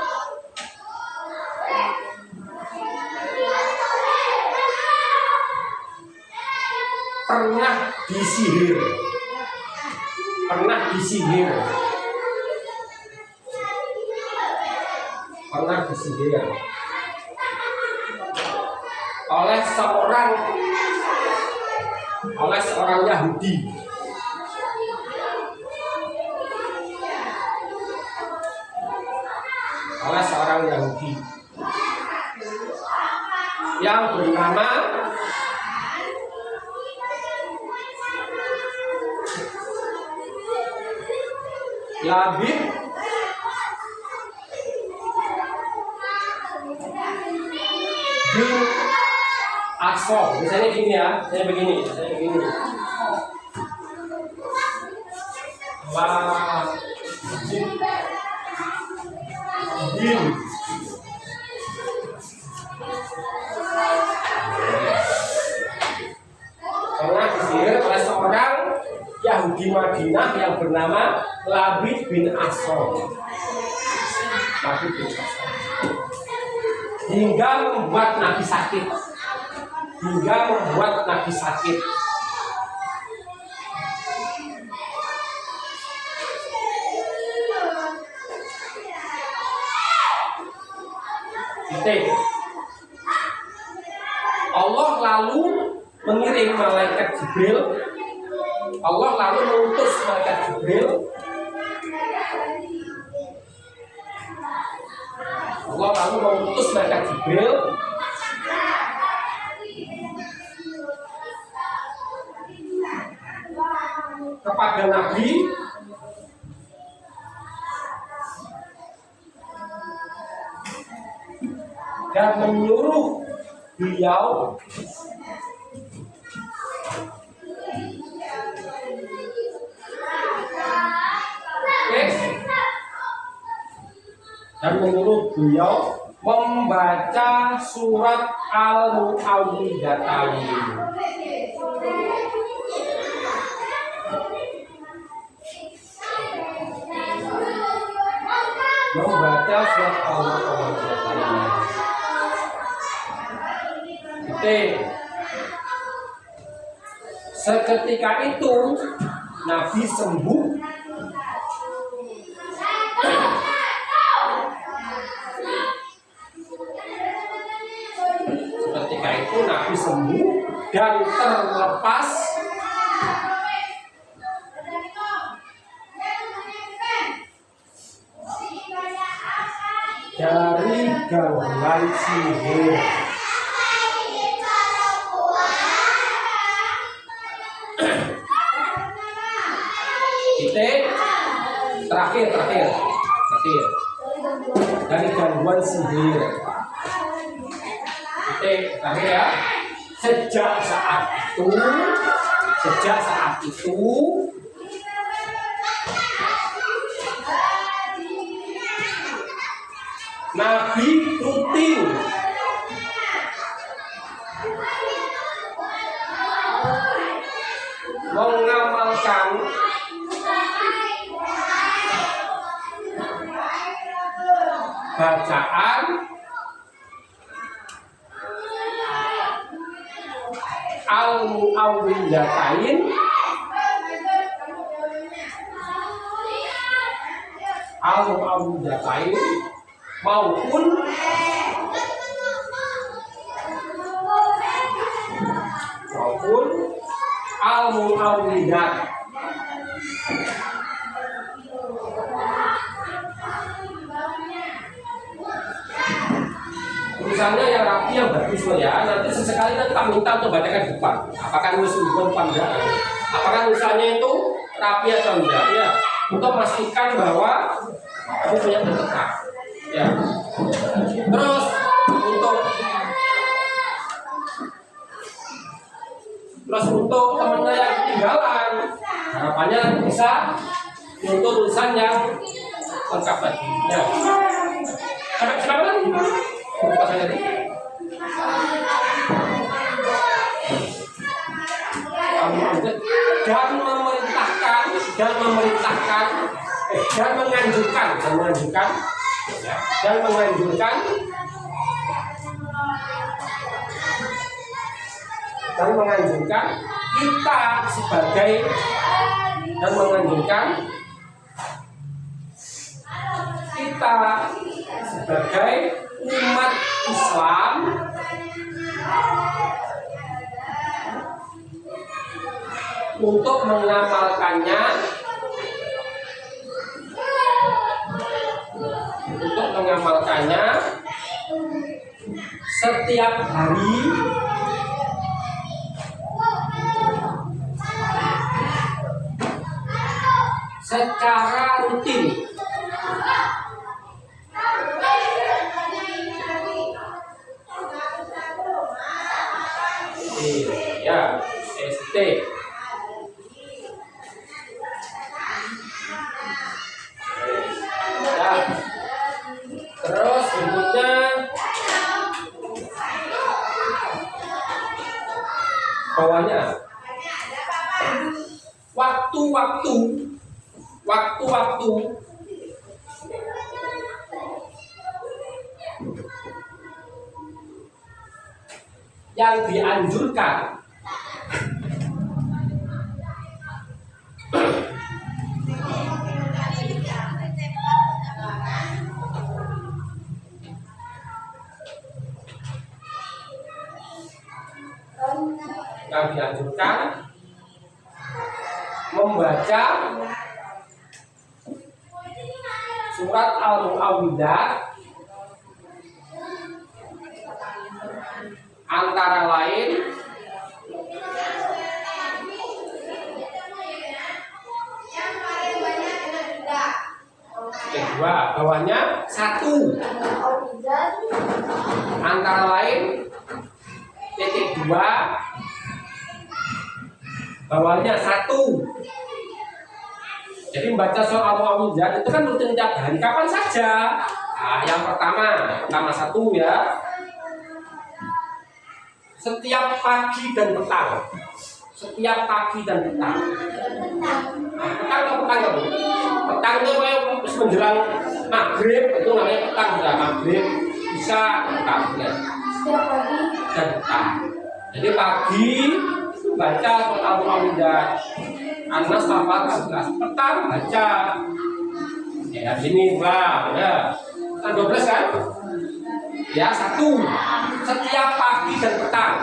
pernah disihir oleh seorang Yahudi. Yang bernama Labid bin Asom. Misalnya gini ya, saya begini. Labid bin pernah disihir oleh seorang Yahudi Madinah yang bernama Labid bin Asom. Hingga membuat Nabi sakit. Titik. Allah lalu mengirim malaikat Jibril. Allah lalu mengutus malaikat Jibril. Allah lalu mengutus malaikat Jibril kepada Nabi dan menyuruh beliau membaca surat Al-Mu'awwidhatain. Membaca surat Al-Mu'awwidhatain. Seketika itu Nabi sembuh. Seketika itu Nabi sembuh dan terlepas dari gangguan sihir. Terakhir dari gangguan sihir. Terakhir ya. Sejak saat itu Nabi rutin mengamalkan bacaan Al-Mu'awwidhatain maupun Al-Mu'awwidhat. Tulisannya yang rapi, yang bagus loh ya. Nanti sesekali kita minta untuk bacakan depan. Apakah nulisan apa enggak? Apakah tulisannya itu rapi atau enggak? Ya, untuk memastikan bahwa bukunya tertetap. Ya. Terus untuk temannya yang ketinggalan, harapannya bisa untuk tulisan yang lengkap lagi. Ya. Sampai lagi. Lupa saya tadi. Dan menganjurkan kita sebagai umat Islam untuk mengamalkannya setiap hari secara rutin. Ya, ST. Ya. Terus berikutnya bawahnya waktu-waktu yang dianjurkan yang dianjurkan membaca surat Al-Mu'awwidzah antara lain kedua, bawahnya satu, antara lain titik dua, bawahnya satu. Jadi membaca surat Al-Mu'awwidzah itu kan rutin tiap hari, kapan saja. Nah, yang pertama satu ya, setiap pagi dan petang. Setiap pagi dan petang. Nah, petang atau petang apa? Petang itu menjelang maghrib, itu namanya petang sudah maghrib, bisa petang ya. Setiap pagi Dan petang. Jadi pagi baca surat Al-Mu'awwidzah, Anas Al-Fatihah 11, petang baca. Ya sini bang, ya. Kan 12 kan? Ya satu. Setiap pagi dan petang.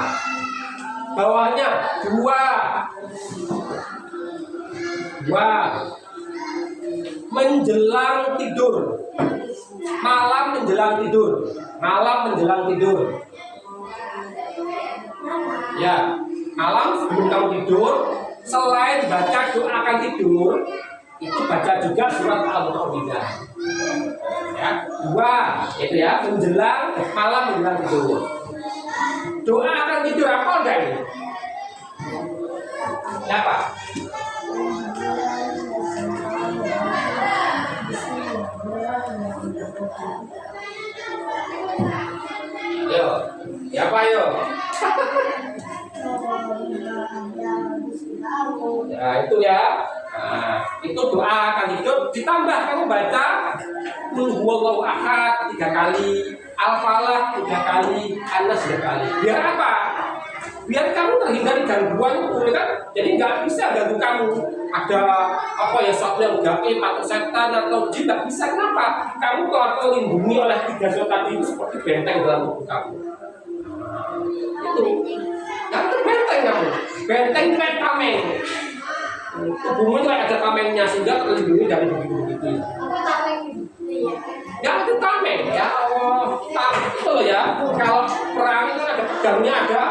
Bawahnya dua. Menjelang tidur. Malam menjelang tidur. Ya, malam sebelum kamu tidur, selain baca doa akan tidur, itu baca juga surat Al-Mu'awwidzah. Ya, dua, itu ya, menjelang malam menjelang tidur. Doa akan tidur apa enggak ini? Apa? Yo, siapa yo? Ya itu ya. Nah, itu doa akan hidup. Ditambah kamu baca Qul huwallahu ahad 3 kali, Al-Falaq 3 kali, An-Nas 3 kali. Biar apa? Biar kamu terhindari gangguan itu kan. Jadi nggak bisa ganggu kamu. Ada apa ya, sesuatu yang gaib atau setan atau jin, nggak bisa. Kenapa? Kamu terlindungi oleh 3 zat tadi itu seperti benteng dalam tubuh kamu. Itu yang terbenteng kamu. Benteng kayak tameng. Tubuhmu itu ada tamengnya sehingga terlindungi dari begitu-begitu. apa tameng gitu ya? Ya itu tameng ya. Oh, itu loh ya. Kalau perang itu ada pedangnya, ada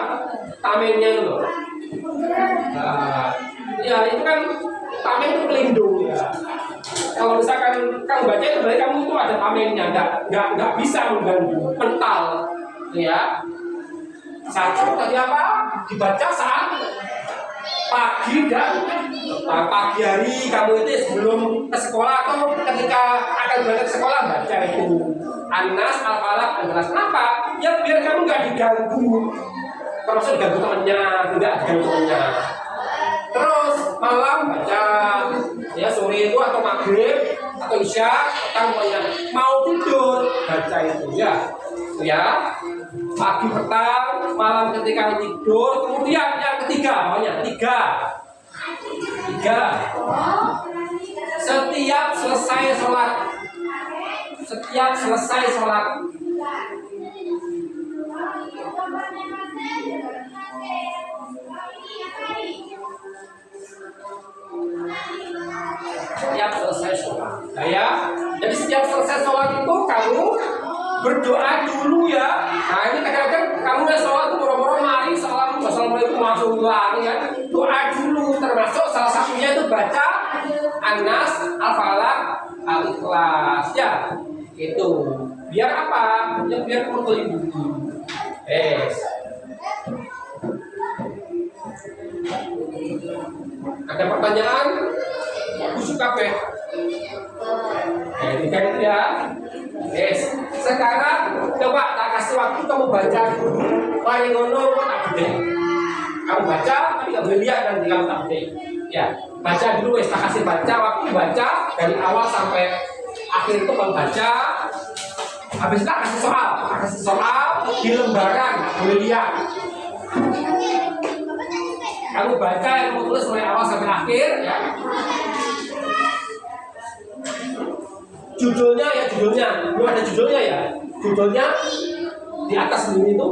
tamengnya itu loh. Nah, ya itu kan tameng itu pelindung ya. Kalau misalkan kamu baca itu berarti kamu itu ada tamengnya, nggak bisa mengganggu mental, ya. Satu tadi apa? Dibaca saat pagi dan pagi hari kamu itu sebelum ke sekolah atau ketika akan berangkat ke sekolah baca itu An-Nas, Al-Falaq, An-Nas. Kenapa? Ya biar kamu nggak diganggu. Termasuk diganggu temannya, tidak diganggu temannya. Terus malam baca, ya sore itu atau maghrib atau isya, petang pokoknya mau tidur baca itu ya. Pagi petang, malam ketika tidur, kemudian yang ketiga, pokoknya tiga. Setiap selesai sholat, nah ya, jadi setiap selesai sholat itu kamu berdoa dulu ya. Nah ini kadang-kadang kamu ya sholat itu boro-boro mari assalamualaikum langsung pulang ya. Doa dulu, termasuk salah satunya itu baca An-Nas, Al-Falaq, Al-Ikhlas ya. Itu biar apa? Ya biar kamu terlindungi. Ada pertanyaan? Busuk kafe. Tiga itu ya. Sekarang coba tak kasih waktu kamu baca dulu. Mari ngono tak gede. Kamu baca, tapi nggak boleh lihat nanti kamu tak gede. Ya, baca dulu. Tak kasih baca, waktu baca dari awal sampai akhir itu kamu baca. Habis itu kasih soal di lembaran, boleh lihat. Kamu baca yang kamu tulis mulai awal sampai akhir ya. Judulnya, belum ada judulnya ya. Judulnya di atas ini itu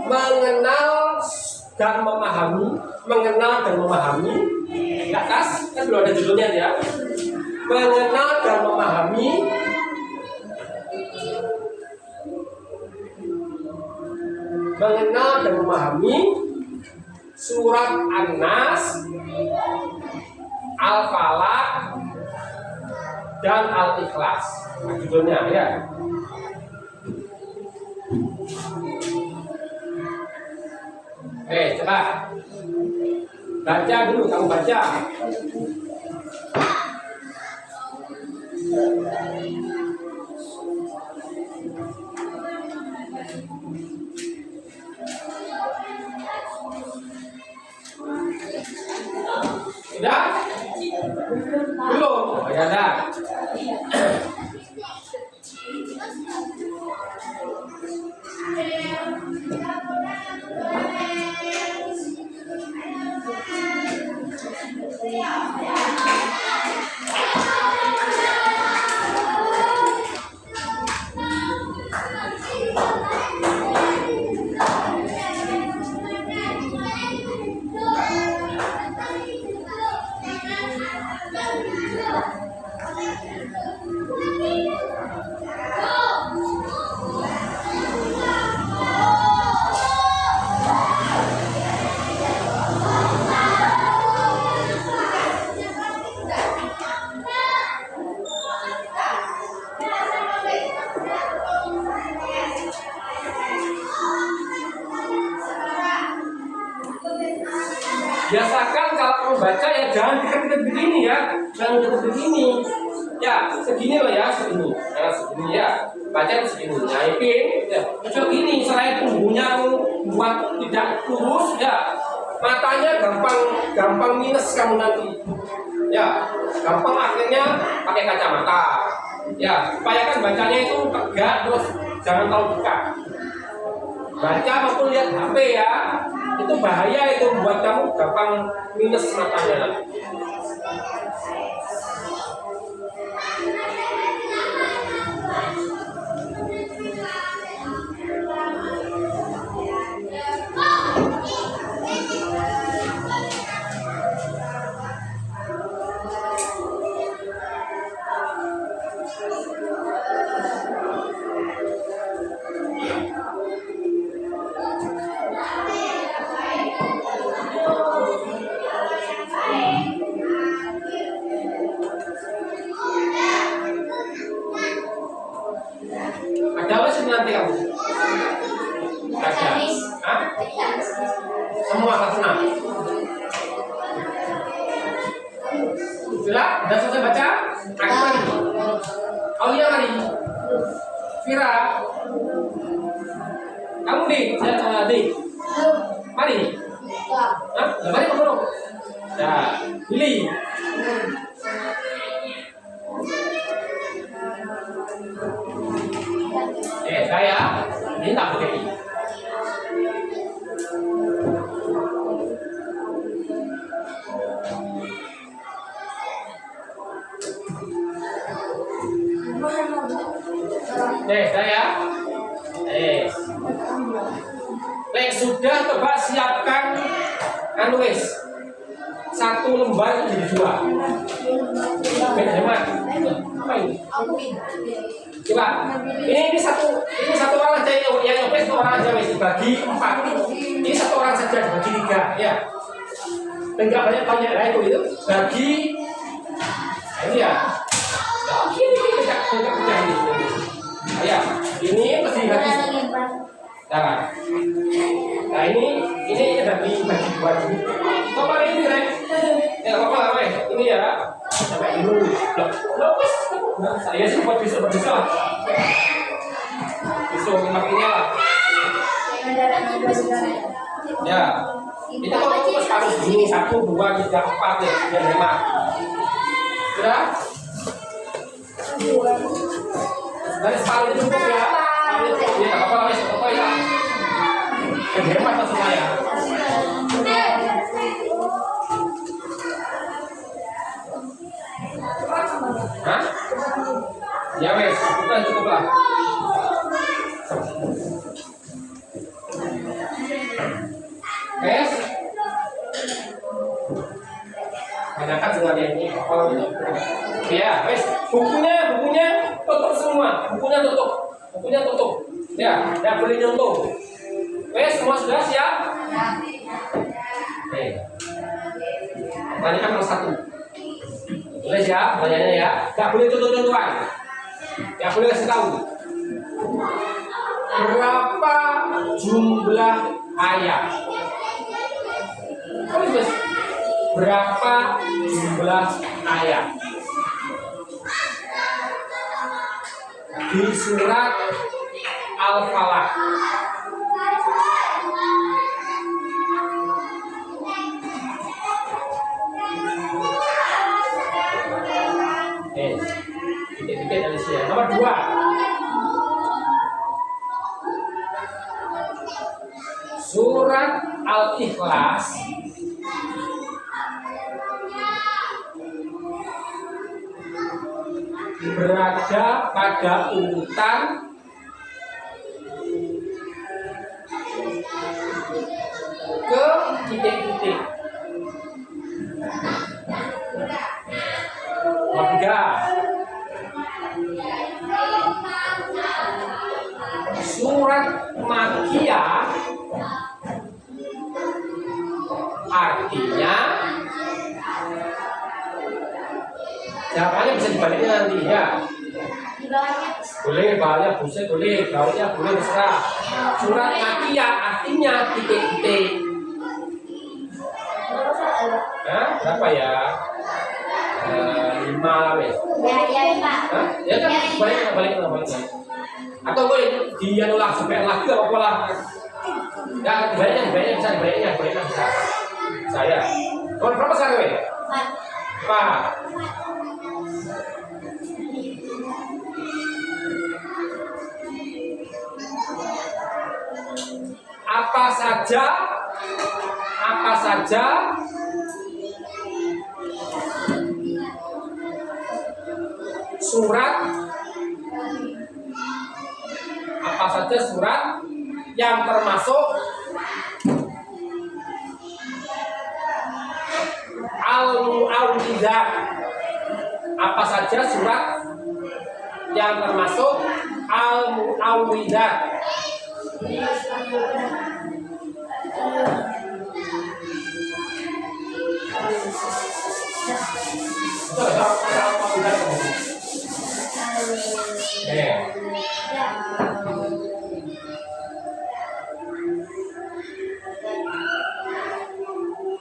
mengenal dan memahami, mengenal dan memahami. Di atas kan belum ada judulnya ya. Mengenal dan memahami surat An-Nas, Al-Falaq dan Al-Ikhlas. Nah, judulnya ya. Coba baca dulu, kamu baca. Sudah? Belum? Oh, ya dah. Biasakan kalau kamu baca ya jangan deket-deket begini ya, jangan deket begini. Ya segini loh ya, segini, jangan segini ya. Baca segini, naikin. Ya, coba gini, selain tumbuhnya buat tidak lurus ya, matanya gampang minus kamu nanti. Ya, gampang akhirnya pakai kacamata. Ya, supaya kan bacanya itu tegak terus jangan terlalu dekat. Baca maupun lihat HP ya, itu bahaya itu buat kamu gampang minus matanya. Ada apa sih nanti kamu? Ada? Hah? Semua kelas 6? Sudah? Sudah selesai baca? Aku mari. Aulia mari. Fira. Kamu di? Di. Mari. Hah? Mari kamu dong. Ya. Billy. Saya ini tak begini. Saya. Sudah coba siapkan anulis. Satu lembar jadi 2. Hemat. Apa ini? Coba. Ini satu orang aja yang nyopet itu orang aja wis dibagi 4. Ini satu orang saja dibagi 3 ya. Enggak banyak lah itu bagi. Nah, ini ya. Ini tidak ini. Ya, ini mesti dibagi. Nah, ini bagi 2 dulu. Apa ini, Rek? Ya, apa ini ya. Sampai dulu. Loh, wis. Saya sih buat besok lah. Besok pakainya lah. Ya, itu kalau harus gini 1, 2, 3, 4 ya, biar hemat. Sudah? Dari sekali itu cukup ya. Sekali itu ya, apa ya. Biar hemat maksudnya ya. Hah? Ya wes, cukup lah. Wes. Bukunya tutup semua. Bukunya tutup. Ya, tidak boleh nyentuh. Oke, semua sudah siap? Oke. Pertanyaan nomor 1. Boleh siap? Pertanyaannya ya. Tidak boleh contoh-contohan. Ya boleh kasih tahu. Berapa jumlah ayat? Berapa jumlah ayat di surat Al-Falaq? Titik-titik Alicia. Nomor 2. Surat Al-Ikhlas berada pada urutan ke titik-titik. Nomor 3. Surat Makkiyah artinya, jawabannya bisa dibalikkan nanti ya. Boleh, bawahnya buset boleh, bawahnya boleh terserah. Surat Makkiyah artinya titik-titik. Nah, berapa ya? 5 lah wes. Ya, Pak. Ya kan, balikkan. Atau boleh dianulah sampai lagi apa lah. Ya, dibaliknya bisa. Saya. Nomor berapa sekarang wes? 4. Apa saja surat yang termasuk Al-Mu'awwidzat? Apa saja surat yang termasuk Al-Mu'awwidzat?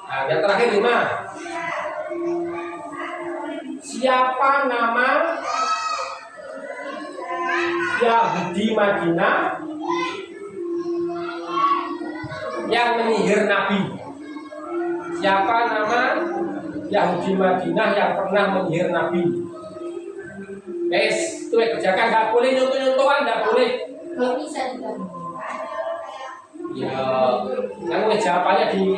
Nah, yang terakhir 5. Siapa nama Yahudi Madinah yang menyihir Nabi? Siapa nama Yahudi Madinah yang pernah menyihir Nabi? Guys, itu kerjakan, nggak boleh nyontoh-nyontohan, nggak boleh. Ya, kamu jawabannya di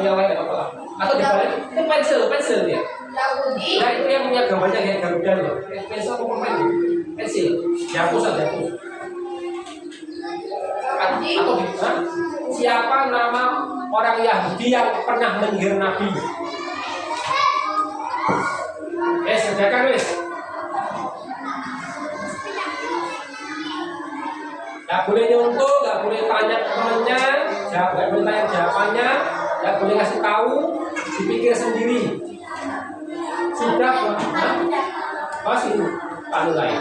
yang lain apa lah? Atau di balik? Itu pensil ya. Nah itu yang punya gambarnya kayak Garuda loh. Pensil apa pensil? Dihapus aja. Atau siapa nama orang Yahudi yang pernah menyihir Nabi? Kerjakan wes. Gak boleh nyontoh, gak boleh tanya temannya, gak boleh tanya jawabannya, gak boleh kasih tahu, dipikir sendiri. Sudah, masih mulai.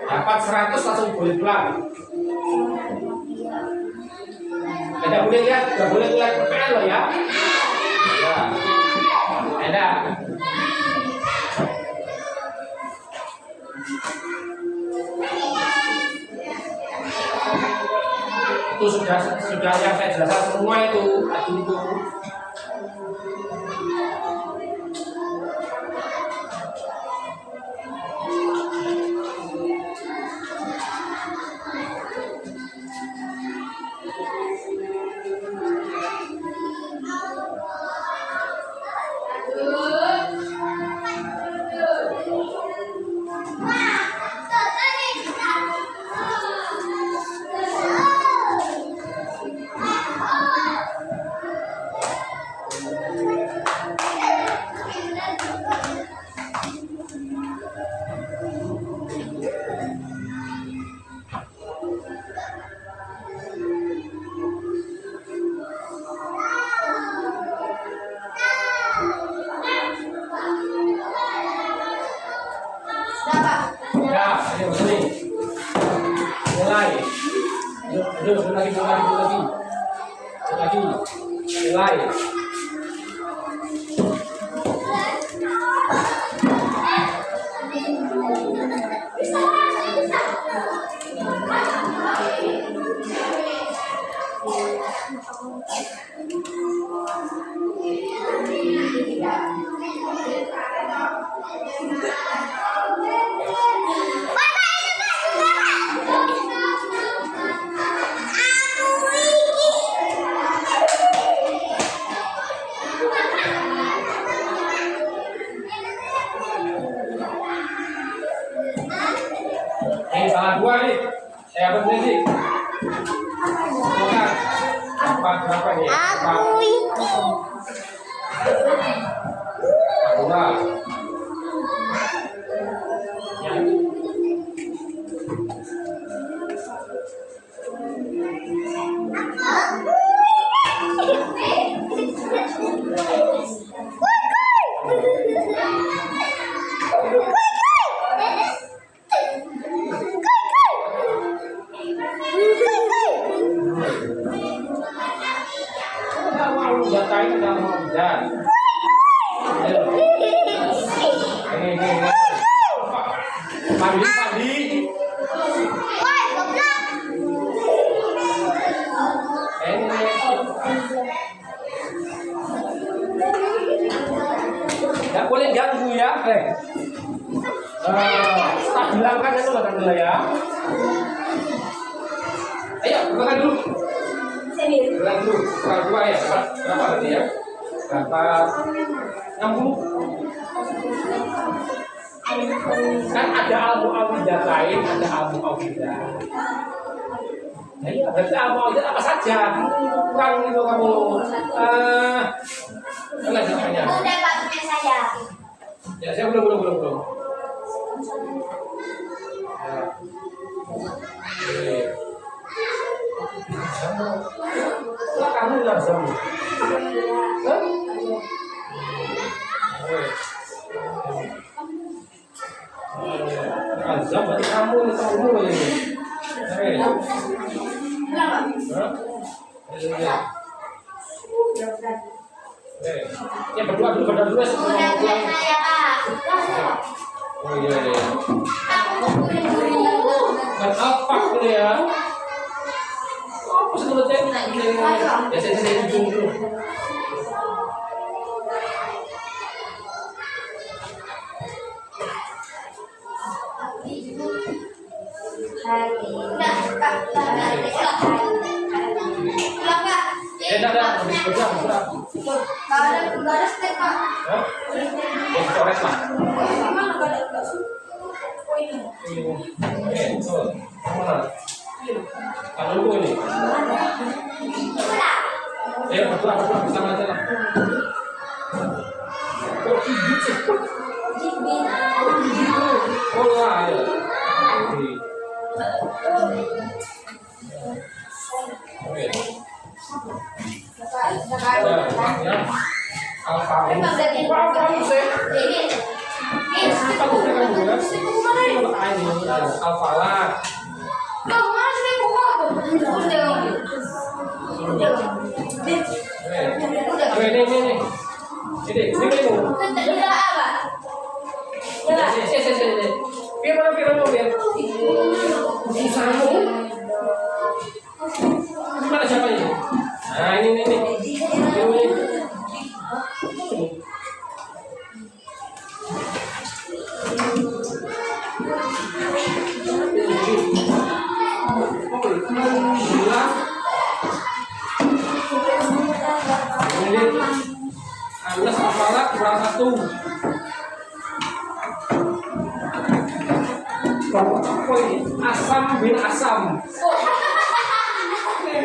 Dapat 100 langsung boleh pulang. Tidak boleh lihat, tidak boleh lihat PPL loh ya. Ya, ada. Itu sudah yang saya jelaskan semua itu tadi itu. Ayo sini. Mulai. Ayo, lagi. Mulai. Salah dua nih. Berarti sih. Berapa nih? Aku iki. Dua. Jatain udah mau hujan. Ini. Padi. Woi, goblok. Nggak boleh ganggu ya, tak bilangkan itu dulu ya. Ayo, makan dulu. Bilang dulu, kurang dua ya, berapa tadi ya? Berapa? 60. Kan ada al-mu'awwidah lain, ada al-mu'awwidah. Nah, iya, berarti al-mu'awwidah apa saja? Kurang itu kamu. Mana jawabannya? Udah pakai saya. Ya, saya belum. Ya. Oke. Lah kamu nggak sama? Hah? Azam berarti kamu ini kamu ini. Ya berdua dulu Udah pakai saya, Kak. Oh iya. Kan apa ini ya? Apa sebetulnya ini? Ya saya hitung dulu. Nggak ada stek, Pak. Coret lah. Mana nggak ada sih? Oh ini. Mana? Kalau lu ini. Betul sama aja lah. Kok gigit sih? Oh lah ya. Nah ini. Anas kepala kurang 1. Asam bin asam.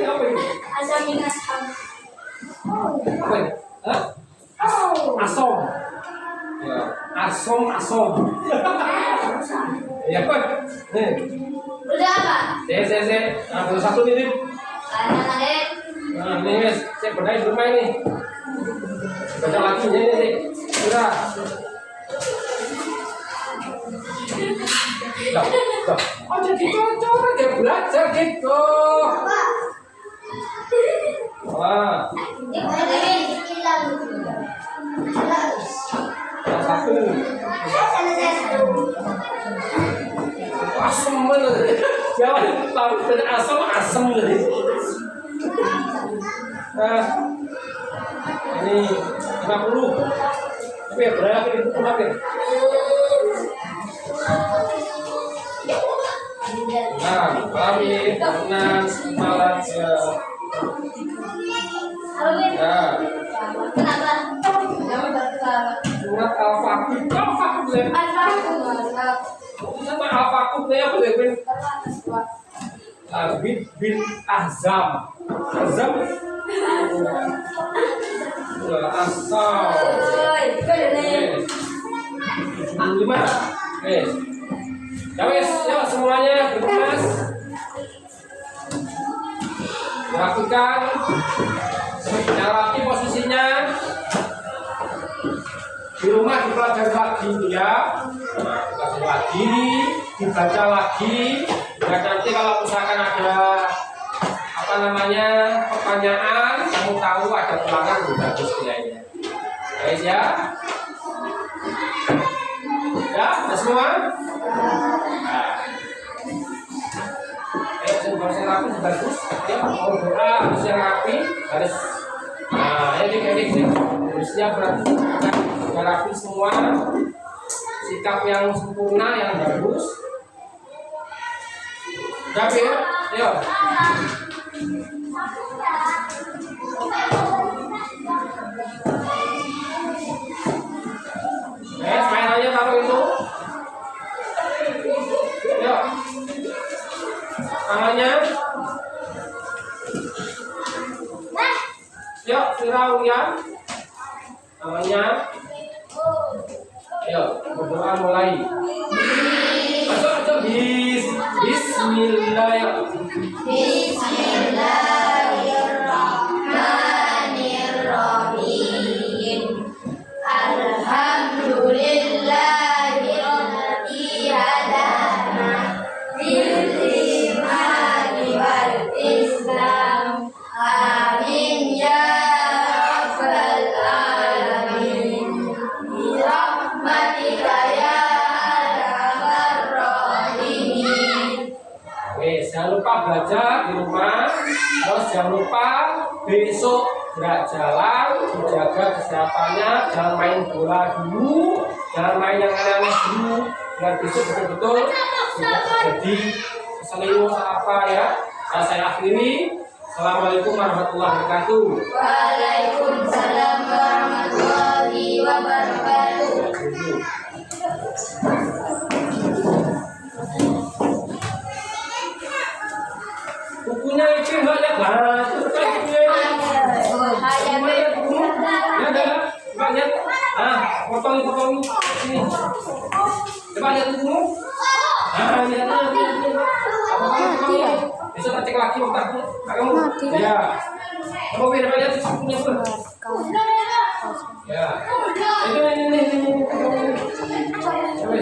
Apa ini? Asam bin asam. Apa ini? Hah? Asom. Ya, asom. Ya, Pak. Nih. Udah, Pak. Saya. Nah, baru 1 nih. Kanan, Dek. Nah, ini guys, saya bedain rumah ini. Baca lagi ini. Sudah. Oh jadi cocok dia belajar gitu. Wah, satu. Asam banget. Jangan tahu asam jadi. Nah, ini 50. Tapi ya berapa ini berapa? Nah, kami dengan malam ya. Nah, surat Al-Fatih, bin Azam, Azam, Asal, 75, ya wes, ya semuanya berkemas, lakukan, nyalapi posisinya. Di rumah dipelajari lagi ya, dipelajari lagi, dibaca lagi. Dan nanti kalau misalkan ada apa namanya pertanyaan, kamu tahu ada ulangan bagus nilainya. Guys ya, ya sudah semua. Nah, harus yang rapi bagus. Ya mau doa harus yang rapi, harus. Nah, ini harusnya berarti sudah rapi semua, sikap yang sempurna yang bagus. Rapi ya, yuk. Mainannya taruh itu. Yuk. Tangannya. Yuk, Firau ya. Tangannya. Yuk, berdoa mulai. Masuk Bismillahirrahmanirrahim. Bismillahirrahmanirrahim. Alhamdulillahirabbil hadana lil imani wal islam. Amin ya rabbal alamin. Bi rahmatika ya arhamar rahimin. Jangan lupa belajar di rumah, terus jangan lupa besok gerak jalan, dijaga kesehatannya, jangan main bola dulu, jangan main yang aneh-aneh dulu, biar besok betul-betul tidak terjadi keselio apa ya. Nah, saya akhiri. Assalamualaikum warahmatullahi wabarakatuh. Waalaikumsalam warahmatullahi wabarakatuh. Bukunya itu enggak lihat lah, itu bukan bukunya ini. Semua lihat buku? Ya ada, coba lihat. Ah, potong sini. Coba lihat bukumu. Ah, lihat. Bisa tak cek lagi otakmu. Kamu. Ya. Kamu coba lihat bukunya pun. Ya. Ini. Coba.